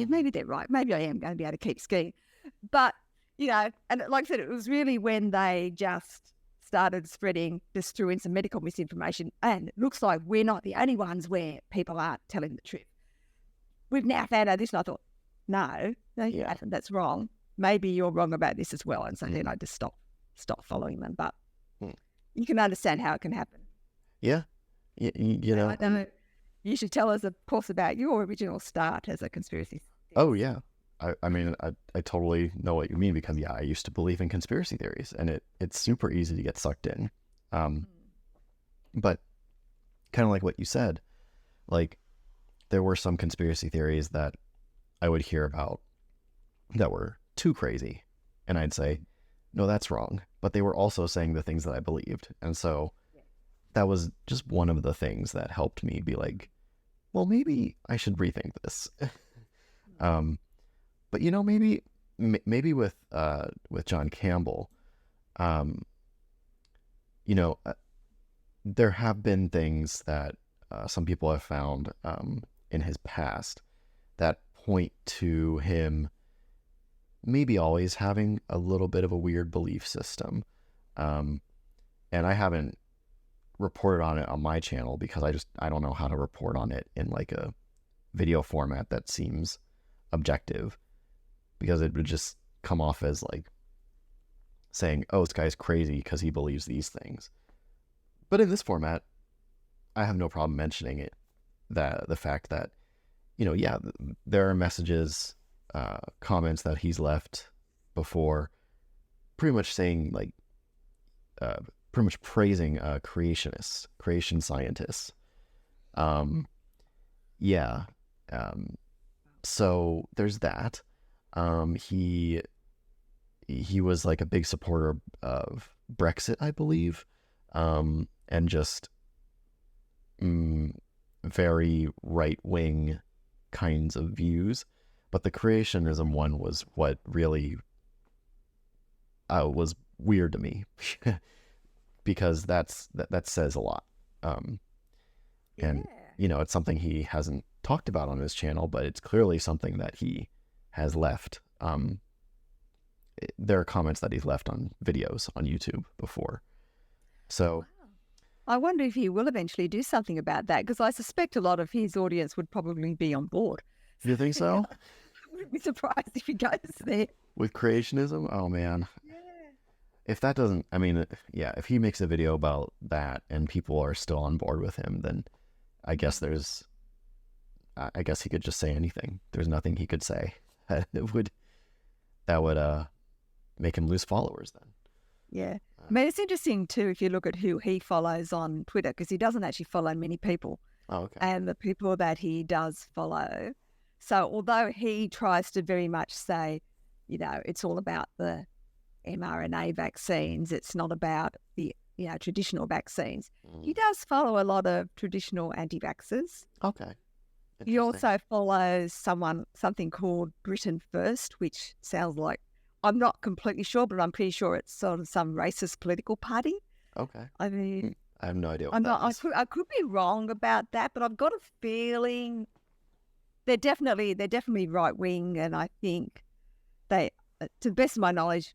Speaker 2: maybe they're right. Maybe I am going to be able to keep skiing, but. And like I said, it was really when they just started spreading this through in some medical misinformation, and it looks like we're not the only ones where people aren't telling the truth. We've now found out this, and I thought, no, that's wrong. Maybe you're wrong about this as well. And so then I just stopped following them. But you can understand how it can happen.
Speaker 1: Yeah. I don't
Speaker 2: know. You should tell us, of course, about your original start as a conspiracy theorist.
Speaker 1: Oh, yeah. I mean, I totally know what you mean, because, I used to believe in conspiracy theories, and it's super easy to get sucked in. But kind of like what you said, like, there were some conspiracy theories that I would hear about that were too crazy, and I'd say, no, that's wrong. But they were also saying the things that I believed. And so that was just one of the things that helped me be like, well, maybe I should rethink this. But maybe with John Campbell, there have been things that some people have found in his past that point to him maybe always having a little bit of a weird belief system. And I haven't reported on it on my channel because I don't know how to report on it in like a video format that seems objective, because it would just come off as like saying, oh, this guy's crazy because he believes these things. But in this format, I have no problem mentioning it, that the fact that, there are messages, comments that he's left before, pretty much saying like, pretty much praising creationists, creation scientists. So there's that. He was like a big supporter of Brexit, I believe, and just very right-wing kinds of views. But the creationism one was what really was weird to me, because that says a lot. And it's something he hasn't talked about on his channel, but it's clearly something that he has left. There are comments that he's left on videos on YouTube before. So
Speaker 2: I wonder if he will eventually do something about that, because I suspect a lot of his audience would probably be on board.
Speaker 1: Do you think so?
Speaker 2: I wouldn't be surprised if he goes there.
Speaker 1: With creationism? Oh, man. Yeah. If that doesn't, if he makes a video about that and people are still on board with him, then I guess he could just say anything. There's nothing he could say that would make him lose followers then.
Speaker 2: Yeah. It's interesting too if you look at who he follows on Twitter, because he doesn't actually follow many people.
Speaker 1: Oh, okay.
Speaker 2: And the people that he does follow. So although he tries to very much say, it's all about the mRNA vaccines, it's not about the traditional vaccines. He does follow a lot of traditional anti-vaxxers.
Speaker 1: Okay.
Speaker 2: He also follows something called Britain First, which sounds like, I'm not completely sure, but I'm pretty sure it's sort of some racist political party.
Speaker 1: Okay.
Speaker 2: I mean,
Speaker 1: I have no idea what that is.
Speaker 2: I could be wrong about that, but I've got a feeling they're definitely right wing, and I think they, to the best of my knowledge,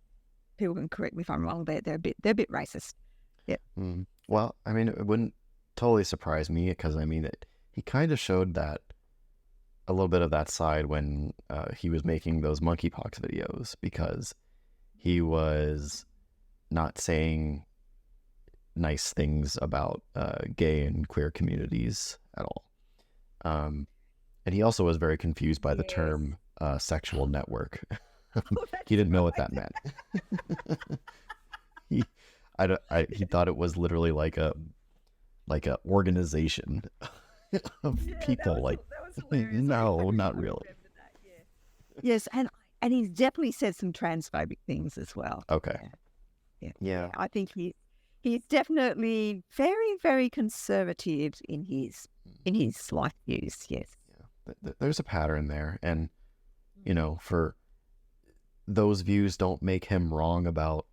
Speaker 2: people can correct me if I'm wrong, they're a bit racist. Yeah.
Speaker 1: Well, it wouldn't totally surprise me, because he kind of showed that a little bit of that side when he was making those monkeypox videos, because he was not saying nice things about gay and queer communities at all. And he also was very confused by the term sexual network. He didn't know what that meant. He thought it was literally like a organization of people. No, not really.
Speaker 2: Yes, and he's definitely said some transphobic things as well.
Speaker 1: Okay.
Speaker 2: Yeah. I think he's definitely very, very conservative in his life views. Yes.
Speaker 1: Yeah. There's a pattern there, and for those views don't make him wrong about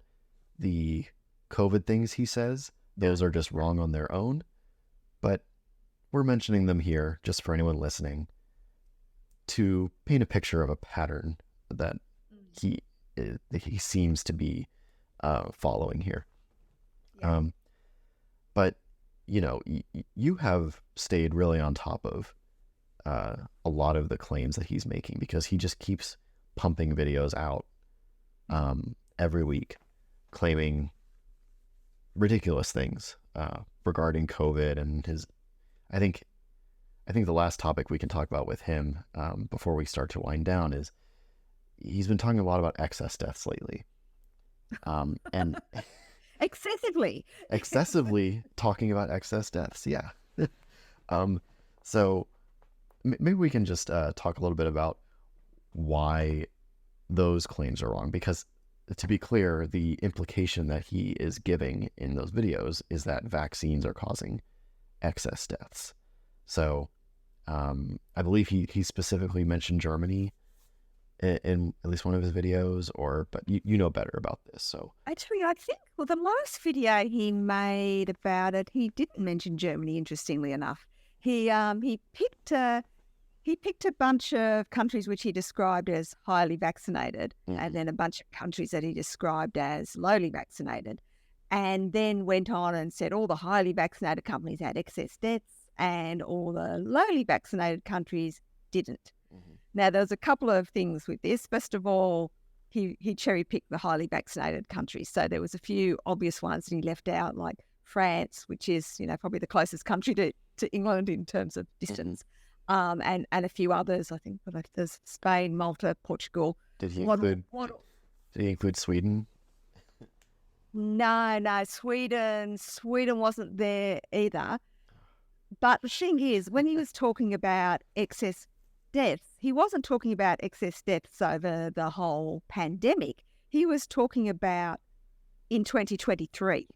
Speaker 1: the COVID things he says. Those are just wrong on their own. But we're mentioning them here just for anyone listening to paint a picture of a pattern that he seems to be following here.
Speaker 2: Yeah.
Speaker 1: But you have stayed really on top of a lot of the claims that he's making, because he just keeps pumping videos out every week claiming ridiculous things regarding COVID and his. I think the last topic we can talk about with him before we start to wind down is he's been talking a lot about excess deaths lately, and excessively talking about excess deaths. Yeah. So maybe we can just talk a little bit about why those claims are wrong, because to be clear, the implication that he is giving in those videos is that vaccines are causing excess deaths. So I believe he specifically mentioned Germany in at least one of his videos, but you know better about this. So
Speaker 2: actually, I think the last video he made about it, he didn't mention Germany. Interestingly enough, he picked a bunch of countries which he described as highly vaccinated, and then a bunch of countries that he described as lowly vaccinated, and then went on and said all the highly vaccinated countries had excess deaths and all the lowly vaccinated countries didn't. Now, there's a couple of things with this. First of all, he cherry-picked the highly vaccinated countries. So there was a few obvious ones that he left out, like France, which is, probably the closest country to England in terms of distance, and a few others. I think there's Spain, Malta, Portugal.
Speaker 1: Did he include Sweden?
Speaker 2: No, Sweden wasn't there either. But the thing is, when he was talking about excess deaths, he wasn't talking about excess deaths over the whole pandemic. He was talking about in 2023.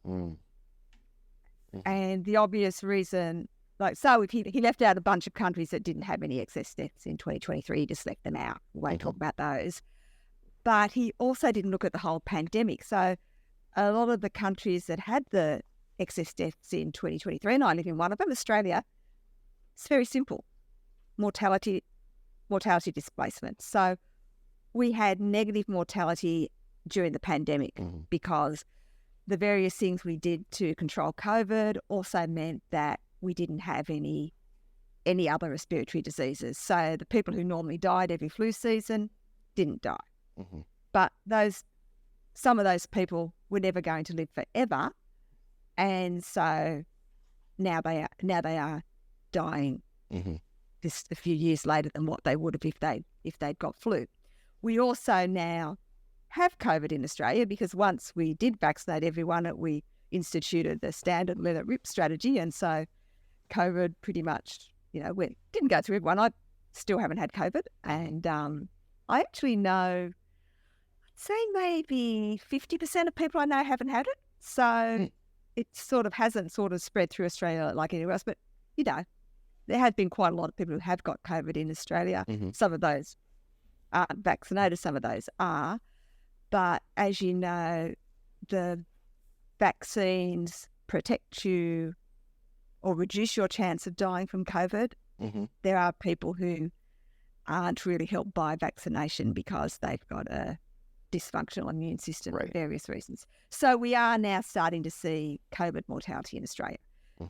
Speaker 2: And the obvious reason, so if he left out a bunch of countries that didn't have any excess deaths in 2023, he just left them out. We won't talk about those. But he also didn't look at the whole pandemic. So a lot of the countries that had the excess deaths in 2023, and I live in one of them, Australia, it's very simple. Mortality displacement. So we had negative mortality during the pandemic because the various things we did to control COVID also meant that we didn't have any other respiratory diseases. So the people who normally died every flu season didn't die. But some of those people were never going to live forever. And so now they are dying just a few years later than what they would have if they'd got flu. We also now have COVID in Australia because once we did vaccinate everyone, we instituted the standard let it rip strategy, and so COVID pretty much didn't go through everyone. I still haven't had COVID, and I actually know, I'd say maybe 50% of people I know haven't had it. So it hasn't spread through Australia like anywhere else. But, there have been quite a lot of people who have got COVID in Australia. Some of those aren't vaccinated, some of those are. But as you know, the vaccines protect you or reduce your chance of dying from COVID. There are people who aren't really helped by vaccination because they've got a dysfunctional immune system for various reasons. So we are now starting to see COVID mortality in Australia,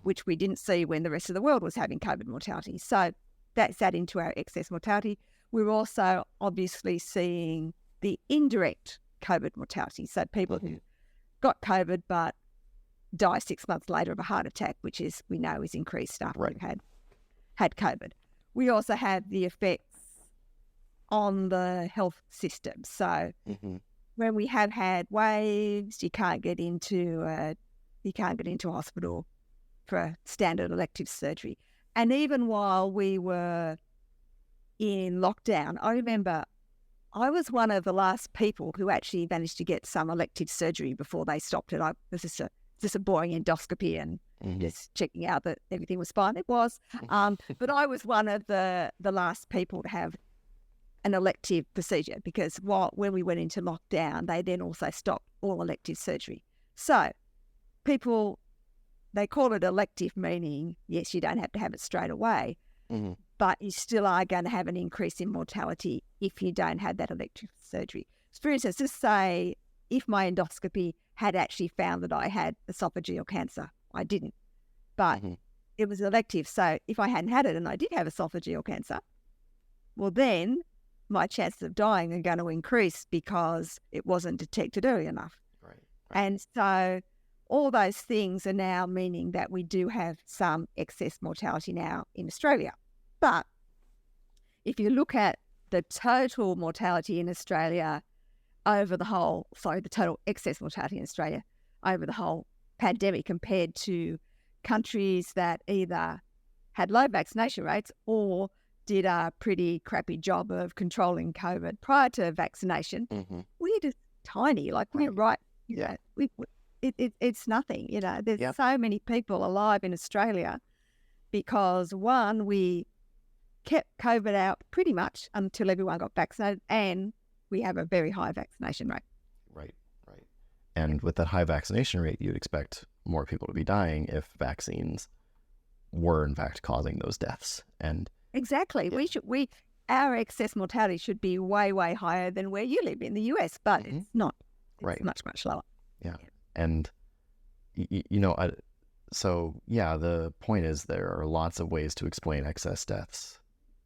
Speaker 2: which we didn't see when the rest of the world was having COVID mortality. So that's adding to our excess mortality. We're also obviously seeing the indirect COVID mortality. So people who got COVID but die 6 months later of a heart attack, which we know is increased after they've had COVID. We also have the effects on the health system. So when we have had waves, you can't get into a hospital for a standard elective surgery. And even while we were in lockdown, I remember I was one of the last people who actually managed to get some elective surgery before they stopped it. This is just a boring endoscopy and just checking out that everything was fine. It was, but I was one of the last people to have an elective procedure, because when we went into lockdown, they then also stopped all elective surgery. So people, they call it elective, meaning, yes, you don't have to have it straight away, but you still are going to have an increase in mortality if you don't have that elective surgery. So for instance, just say if my endoscopy had actually found that I had esophageal cancer, I didn't, but it was elective. So if I hadn't had it and I did have esophageal cancer, well, then my chances of dying are going to increase because it wasn't detected early enough.
Speaker 1: Right.
Speaker 2: And so all those things are now meaning that we do have some excess mortality now in Australia. But if you look at the total mortality in Australia over the total excess mortality in Australia over the whole pandemic compared to countries that either had low vaccination rates or did a pretty crappy job of controlling COVID prior to vaccination, we're just tiny. Like we're right.
Speaker 1: Yeah.
Speaker 2: It's nothing. There's so many people alive in Australia because, one, we kept COVID out pretty much until everyone got vaccinated, and we have a very high vaccination rate.
Speaker 1: Right. And with that high vaccination rate, you'd expect more people to be dying if vaccines were in fact causing those deaths. And
Speaker 2: exactly. Yeah. Our excess mortality should be way, way higher than where you live in the US, but it's not. It's much, much lower.
Speaker 1: Yeah. And, the point is there are lots of ways to explain excess deaths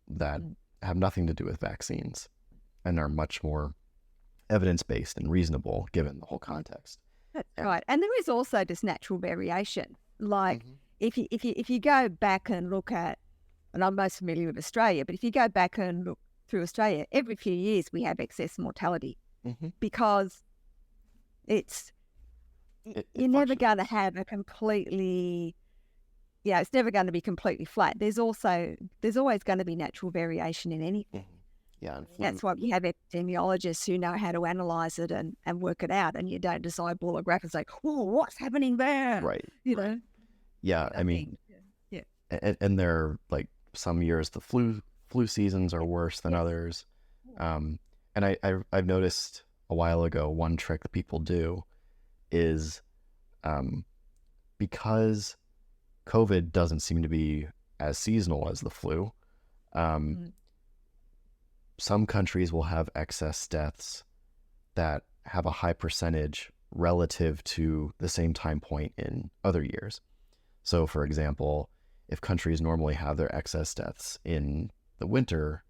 Speaker 1: that have nothing to do with vaccines and are much more evidence-based and reasonable given the whole context.
Speaker 2: That's right. And there is also just natural variation. Like if you go back and look at, and I'm most familiar with Australia, but if you go back and look through Australia, every few years we have excess mortality because you're never going to have a completely, it's never going to be completely flat. There's always going to be natural variation in anything.
Speaker 1: Yeah,
Speaker 2: that's why we have epidemiologists who know how to analyze it and work it out, and you don't just eyeball a graph and say, "Oh, what's happening there?"
Speaker 1: Right.
Speaker 2: know.
Speaker 1: Yeah, I mean, and there are like some years the flu seasons are worse than others, and I've noticed a while ago one trick that people do is, because COVID doesn't seem to be as seasonal as the flu. Some countries will have excess deaths that have a high percentage relative to the same time point in other years. So, for example, if countries normally have their excess deaths in the winter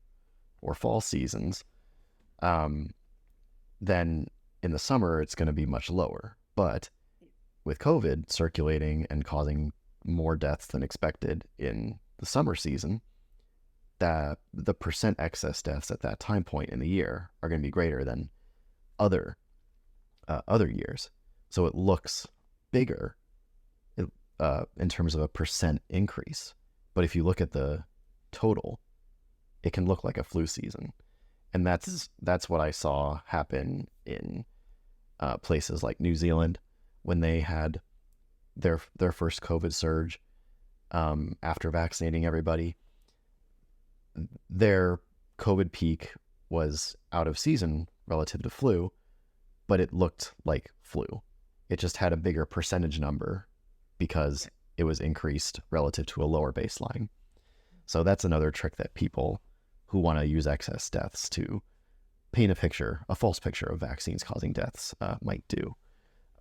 Speaker 1: or fall seasons, then in the summer it's going to be much lower. But with COVID circulating and causing more deaths than expected in the summer season, that the percent excess deaths at that time point in the year are going to be greater than other years. So it looks bigger in terms of a percent increase. But if you look at the total, it can look like a flu season. And that's what I saw happen in places like New Zealand when they had their first COVID surge after vaccinating everybody. Their COVID peak was out of season relative to flu, but it looked like flu. It just had a bigger percentage number because it was increased relative to a lower baseline. So that's another trick that people who want to use excess deaths to paint a false picture of vaccines causing deaths might do.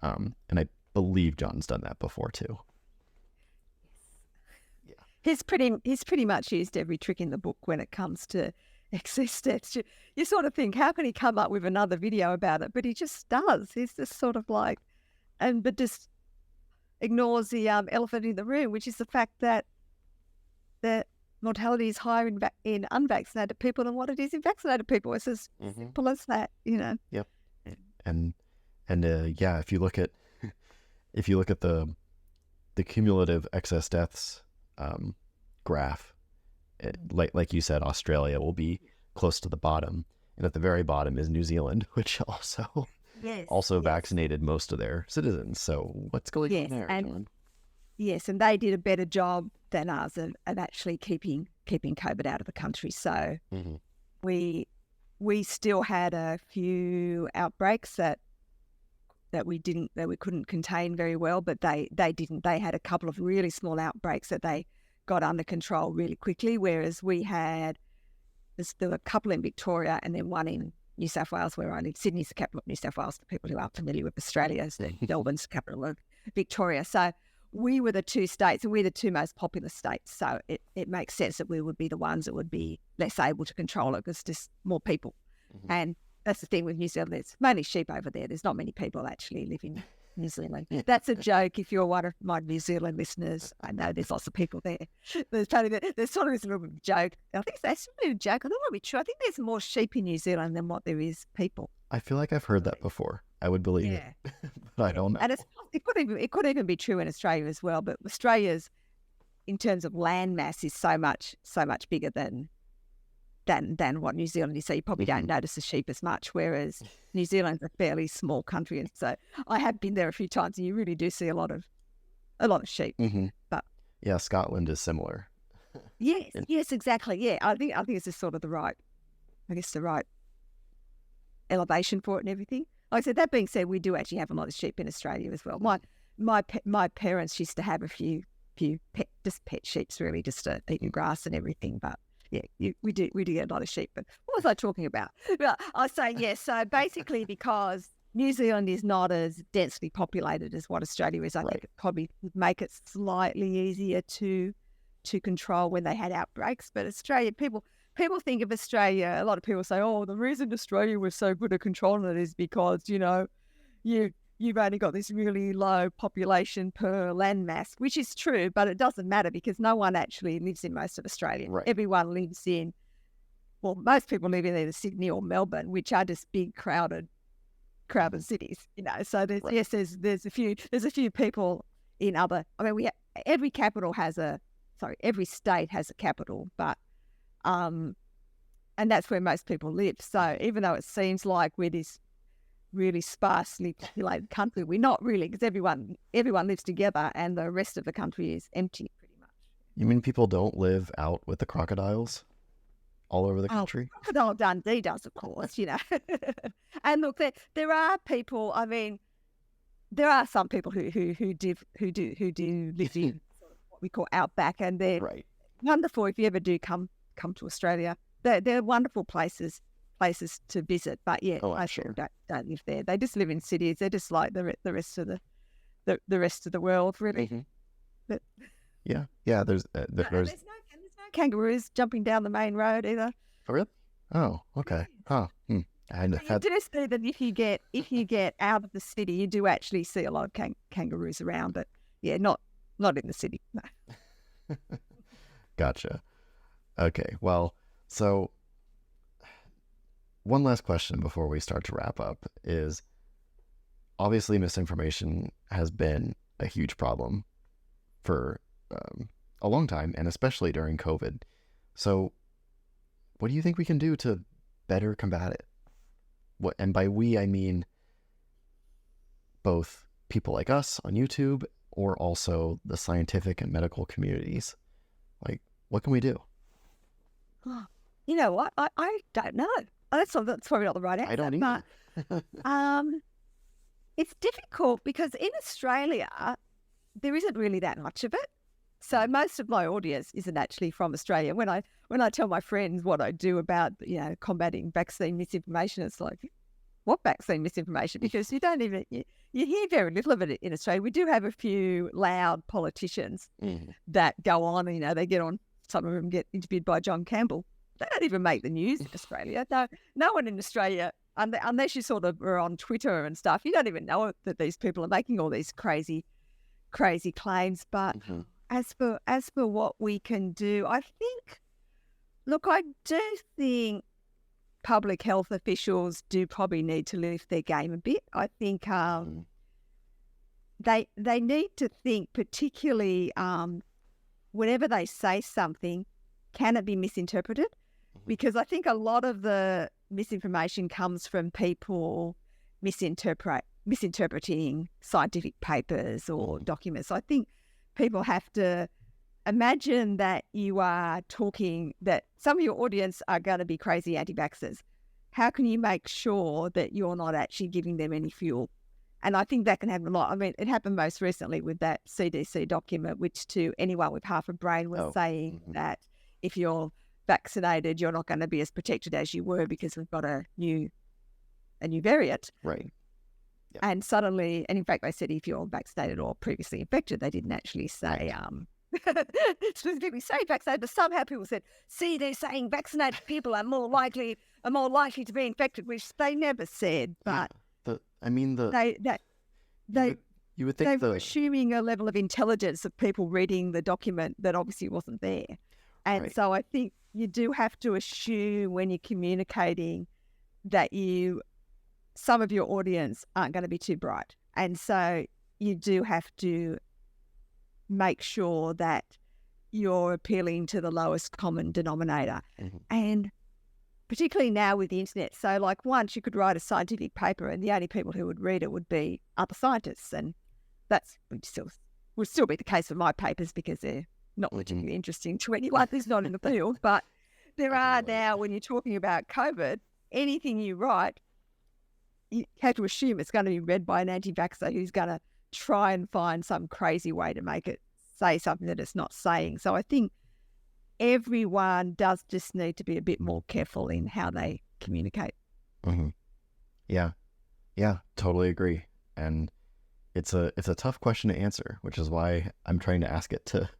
Speaker 1: And I believe John's done that before too.
Speaker 2: He's pretty much used every trick in the book when it comes to excess deaths. You sort of think, how can he come up with another video about it? But he just does. He's just sort of like, but just ignores the elephant in the room, which is the fact that the mortality is higher in unvaccinated people than what it is in vaccinated people. It's as simple as that,
Speaker 1: Yep. And if you look at the cumulative excess deaths graph, like you said, Australia will be close to the bottom, And at the very bottom is New Zealand, which also
Speaker 2: Yes.
Speaker 1: vaccinated most of their citizens. So what's going on there, John?
Speaker 2: Yes, and they did a better job than us of actually keeping COVID out of the country. So
Speaker 1: Mm-hmm.
Speaker 2: we still had a few outbreaks that we couldn't contain very well, but they didn't. They had a couple of really small outbreaks that they got under control really quickly, whereas we had there were a couple in Victoria and then one in New South Wales, where I live. Sydney's the capital of New South Wales, for people who aren't familiar with Australia. So Melbourne's the capital of Victoria. So we were the two states, and we're the two most populous states. So it makes sense that we would be the ones that would be less able to control it because there's more people.
Speaker 1: Mm-hmm.
Speaker 2: And that's the thing with New Zealand. There's mainly sheep over there. There's not many people actually live in New Zealand. That's a joke. If you're one of my New Zealand listeners, I know there's lots of people there. There's sort of this little bit of a joke. I think that's really a joke. I don't want to be true. I think there's more sheep in New Zealand than what there is people.
Speaker 1: I feel like I've heard that before. I would believe it, but I don't know.
Speaker 2: And it could even be true in Australia as well. But Australia's, in terms of land mass, is so much bigger than what New Zealand is. So you probably don't notice the sheep as much, whereas New Zealand's a fairly small country. And so I have been there a few times, and you really do see a lot of sheep.
Speaker 1: Mm-hmm.
Speaker 2: But
Speaker 1: yeah, Scotland is similar.
Speaker 2: Yes, exactly. Yeah, I think it's just sort of the right elevation for it and everything. Like I said, that being said, we do actually have a lot of sheep in Australia as well. My parents used to have a few pet sheeps, really, just to eat grass and everything. But yeah, we do get a lot of sheep. But what was I talking about? Well, I was saying, yes. So basically, because New Zealand is not as densely populated as what Australia is, I think it probably would make it slightly easier to control when they had outbreaks. But Australia, people think of Australia, a lot of people say, oh, the reason Australia was so good at controlling it is because, you've only got this really low population per land mass, which is true, but it doesn't matter because no one actually lives in most of Australia.
Speaker 1: Right.
Speaker 2: Everyone lives most people live in either Sydney or Melbourne, which are just big crowded cities, So there's a few people in other. I mean, every state has a capital, but and that's where most people live. So even though it seems like we're this really sparsely populated country, we're not really, because everyone lives together and the rest of the country is empty pretty much.
Speaker 1: You mean people don't live out with the crocodiles all over the country?
Speaker 2: Crocodile Dundee does, of course, And look, there are people. I mean, there are some people who do live in what we call outback, and they're wonderful. If you ever do come to Australia, they're wonderful places to visit. But I sure don't live there. They just live in cities. They're just like the rest of the rest of the world, really.
Speaker 1: Mm-hmm.
Speaker 2: But
Speaker 1: there's
Speaker 2: no kangaroos jumping down the main road either.
Speaker 1: Oh, really? Oh, okay. Oh,
Speaker 2: You do see that if you get out of the city, you do actually see a lot of kangaroos around, but not in the city. No.
Speaker 1: Gotcha. Okay, well, so one last question before we start to wrap up is, obviously misinformation has been a huge problem for a long time, and especially during COVID. So what do you think we can do to better combat it? And by we, I mean both people like us on YouTube or also the scientific and medical communities. Like, what can we do?
Speaker 2: You know what? I don't know. That's probably not the right answer.
Speaker 1: I don't either.
Speaker 2: But, it's difficult because in Australia, there isn't really that much of it. So most of my audience isn't actually from Australia. When I tell my friends what I do about combating vaccine misinformation, it's like, what vaccine misinformation? Because you hear very little of it in Australia. We do have a few loud politicians that go on. They get on. Some of them get interviewed by John Campbell. They don't even make the news in Australia. No one in Australia, unless you sort of are on Twitter and stuff, you don't even know that these people are making all these crazy claims. But as for what we can do, I do think public health officials do probably need to lift their game a bit. I think they need to think, particularly whenever they say something, can it be misinterpreted? Because I think a lot of the misinformation comes from people misinterpreting scientific papers or documents. I think people have to imagine that you are talking, that some of your audience are going to be crazy anti-vaxxers. How can you make sure that you're not actually giving them any fuel? And I think that can happen a lot. I mean, it happened most recently with that CDC document, which to anyone with half a brain was saying that if you're vaccinated, you're not going to be as protected as you were because we've got a new variant.
Speaker 1: Right.
Speaker 2: Yeah. And suddenly, and in fact, they said if you're vaccinated or previously infected, they didn't actually say, specifically say vaccinated, but somehow people said, see, they're saying vaccinated people are more likely to be infected, which they never said. But
Speaker 1: you would think
Speaker 2: they were assuming a level of intelligence of people reading the document that obviously wasn't there. And so I think you do have to assume when you're communicating that some of your audience aren't going to be too bright. And so you do have to make sure that you're appealing to the lowest common denominator. And particularly now with the internet. So like once you could write a scientific paper and the only people who would read it would be other scientists. And that's would still be the case for my papers because they're not particularly interesting to anyone who's not in the field. But there are now, when you're talking about COVID, anything you write, you have to assume it's going to be read by an anti-vaxxer who's going to try and find some crazy way to make it say something that it's not saying. So I think everyone does just need to be a bit more careful in how they communicate.
Speaker 1: Yeah, totally agree. And it's a tough question to answer, which is why I'm trying to ask it to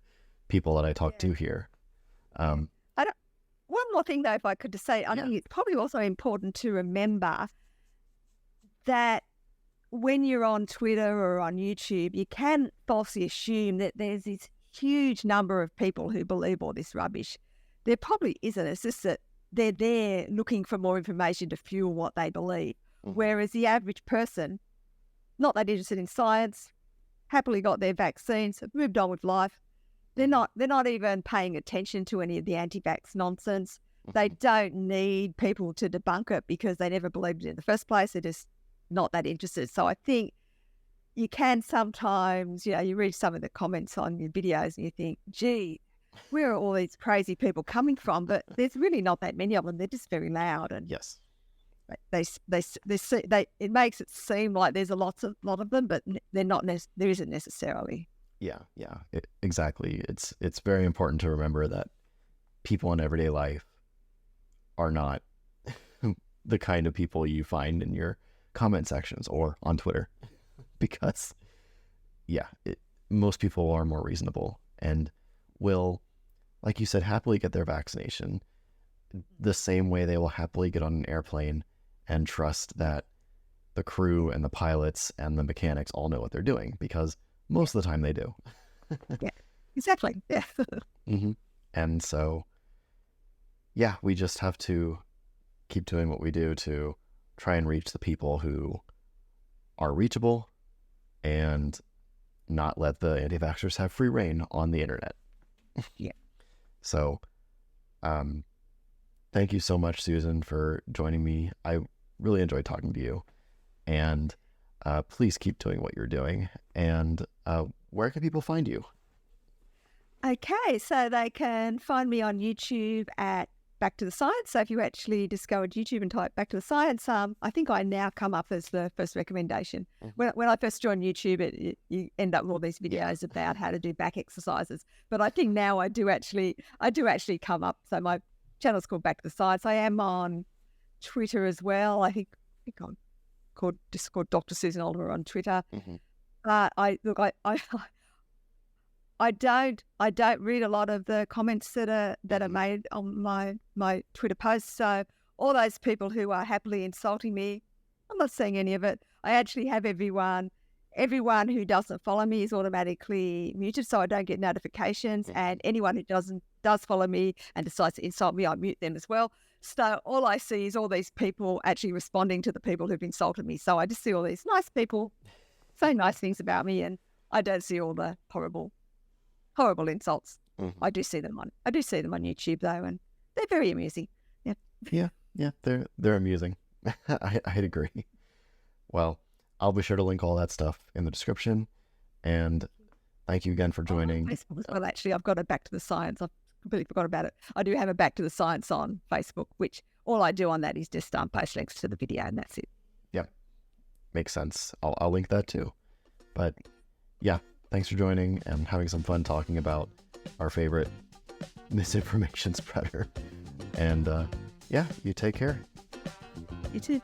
Speaker 1: people that I talk to here.
Speaker 2: One more thing, though, if I could just say, I think it's probably also important to remember that when you're on Twitter or on YouTube, you can falsely assume that there's this huge number of people who believe all this rubbish. There probably isn't. It's just that they're there looking for more information to fuel what they believe. Whereas the average person, not that interested in science, happily got their vaccines, have moved on with life. They're not even paying attention to any of the anti-vax nonsense. They don't need people to debunk it because they never believed it in the first place. They're just not that interested. So I think you can sometimes, you read some of the comments on your videos and you think, gee, where are all these crazy people coming from? But there's really not that many of them. They're just very loud. And
Speaker 1: yes,
Speaker 2: it makes it seem like there's a lot of them, but they're not. There isn't necessarily.
Speaker 1: Yeah, exactly. It's very important to remember that people in everyday life are not the kind of people you find in your comment sections or on Twitter, because most people are more reasonable and will, like you said, happily get their vaccination the same way they will happily get on an airplane and trust that the crew and the pilots and the mechanics all know what they're doing, because most of the time they do.
Speaker 2: Yeah, exactly. Yeah.
Speaker 1: And so, we just have to keep doing what we do to try and reach the people who are reachable and not let the anti-vaxxers have free reign on the internet. So, thank you so much, Susan, for joining me. I really enjoyed talking to you, and please keep doing what you're doing. And where can people find you?
Speaker 2: Okay, so they can find me on YouTube at Back to the Science. So if you actually just go on YouTube and type Back to the Science, I think I now come up as the first recommendation. When I first joined YouTube, you end up with all these videos about how to do back exercises. But I think now I do actually come up. So my channel's called Back to the Science. I am on Twitter as well. I think I'm called Dr. Susan Oliver on Twitter. I don't read a lot of the comments that are made on my Twitter posts. So all those people who are happily insulting me, I'm not seeing any of it. I actually have everyone who doesn't follow me is automatically muted, so I don't get notifications. And anyone who does follow me and decides to insult me, I mute them as well. So all I see is all these people actually responding to the people who've insulted me. So I just see all these nice people saying nice things about me, and I don't see all the horrible insults. I do see them on YouTube though, and they're very amusing.
Speaker 1: Yeah, they're amusing. I'd agree. Well, I'll be sure to link all that stuff in the description. And thank you again for
Speaker 2: I'm on
Speaker 1: joining.
Speaker 2: Facebook as well, actually. I've got a Back to the Science. I've completely forgot about it. I do have a Back to the Science on Facebook, which all I do on that is just post links to the video, and that's it.
Speaker 1: Yep, makes sense. I'll link that too. But yeah, thanks for joining and having some fun talking about our favorite misinformation spreader. And yeah, you take care.
Speaker 2: You too.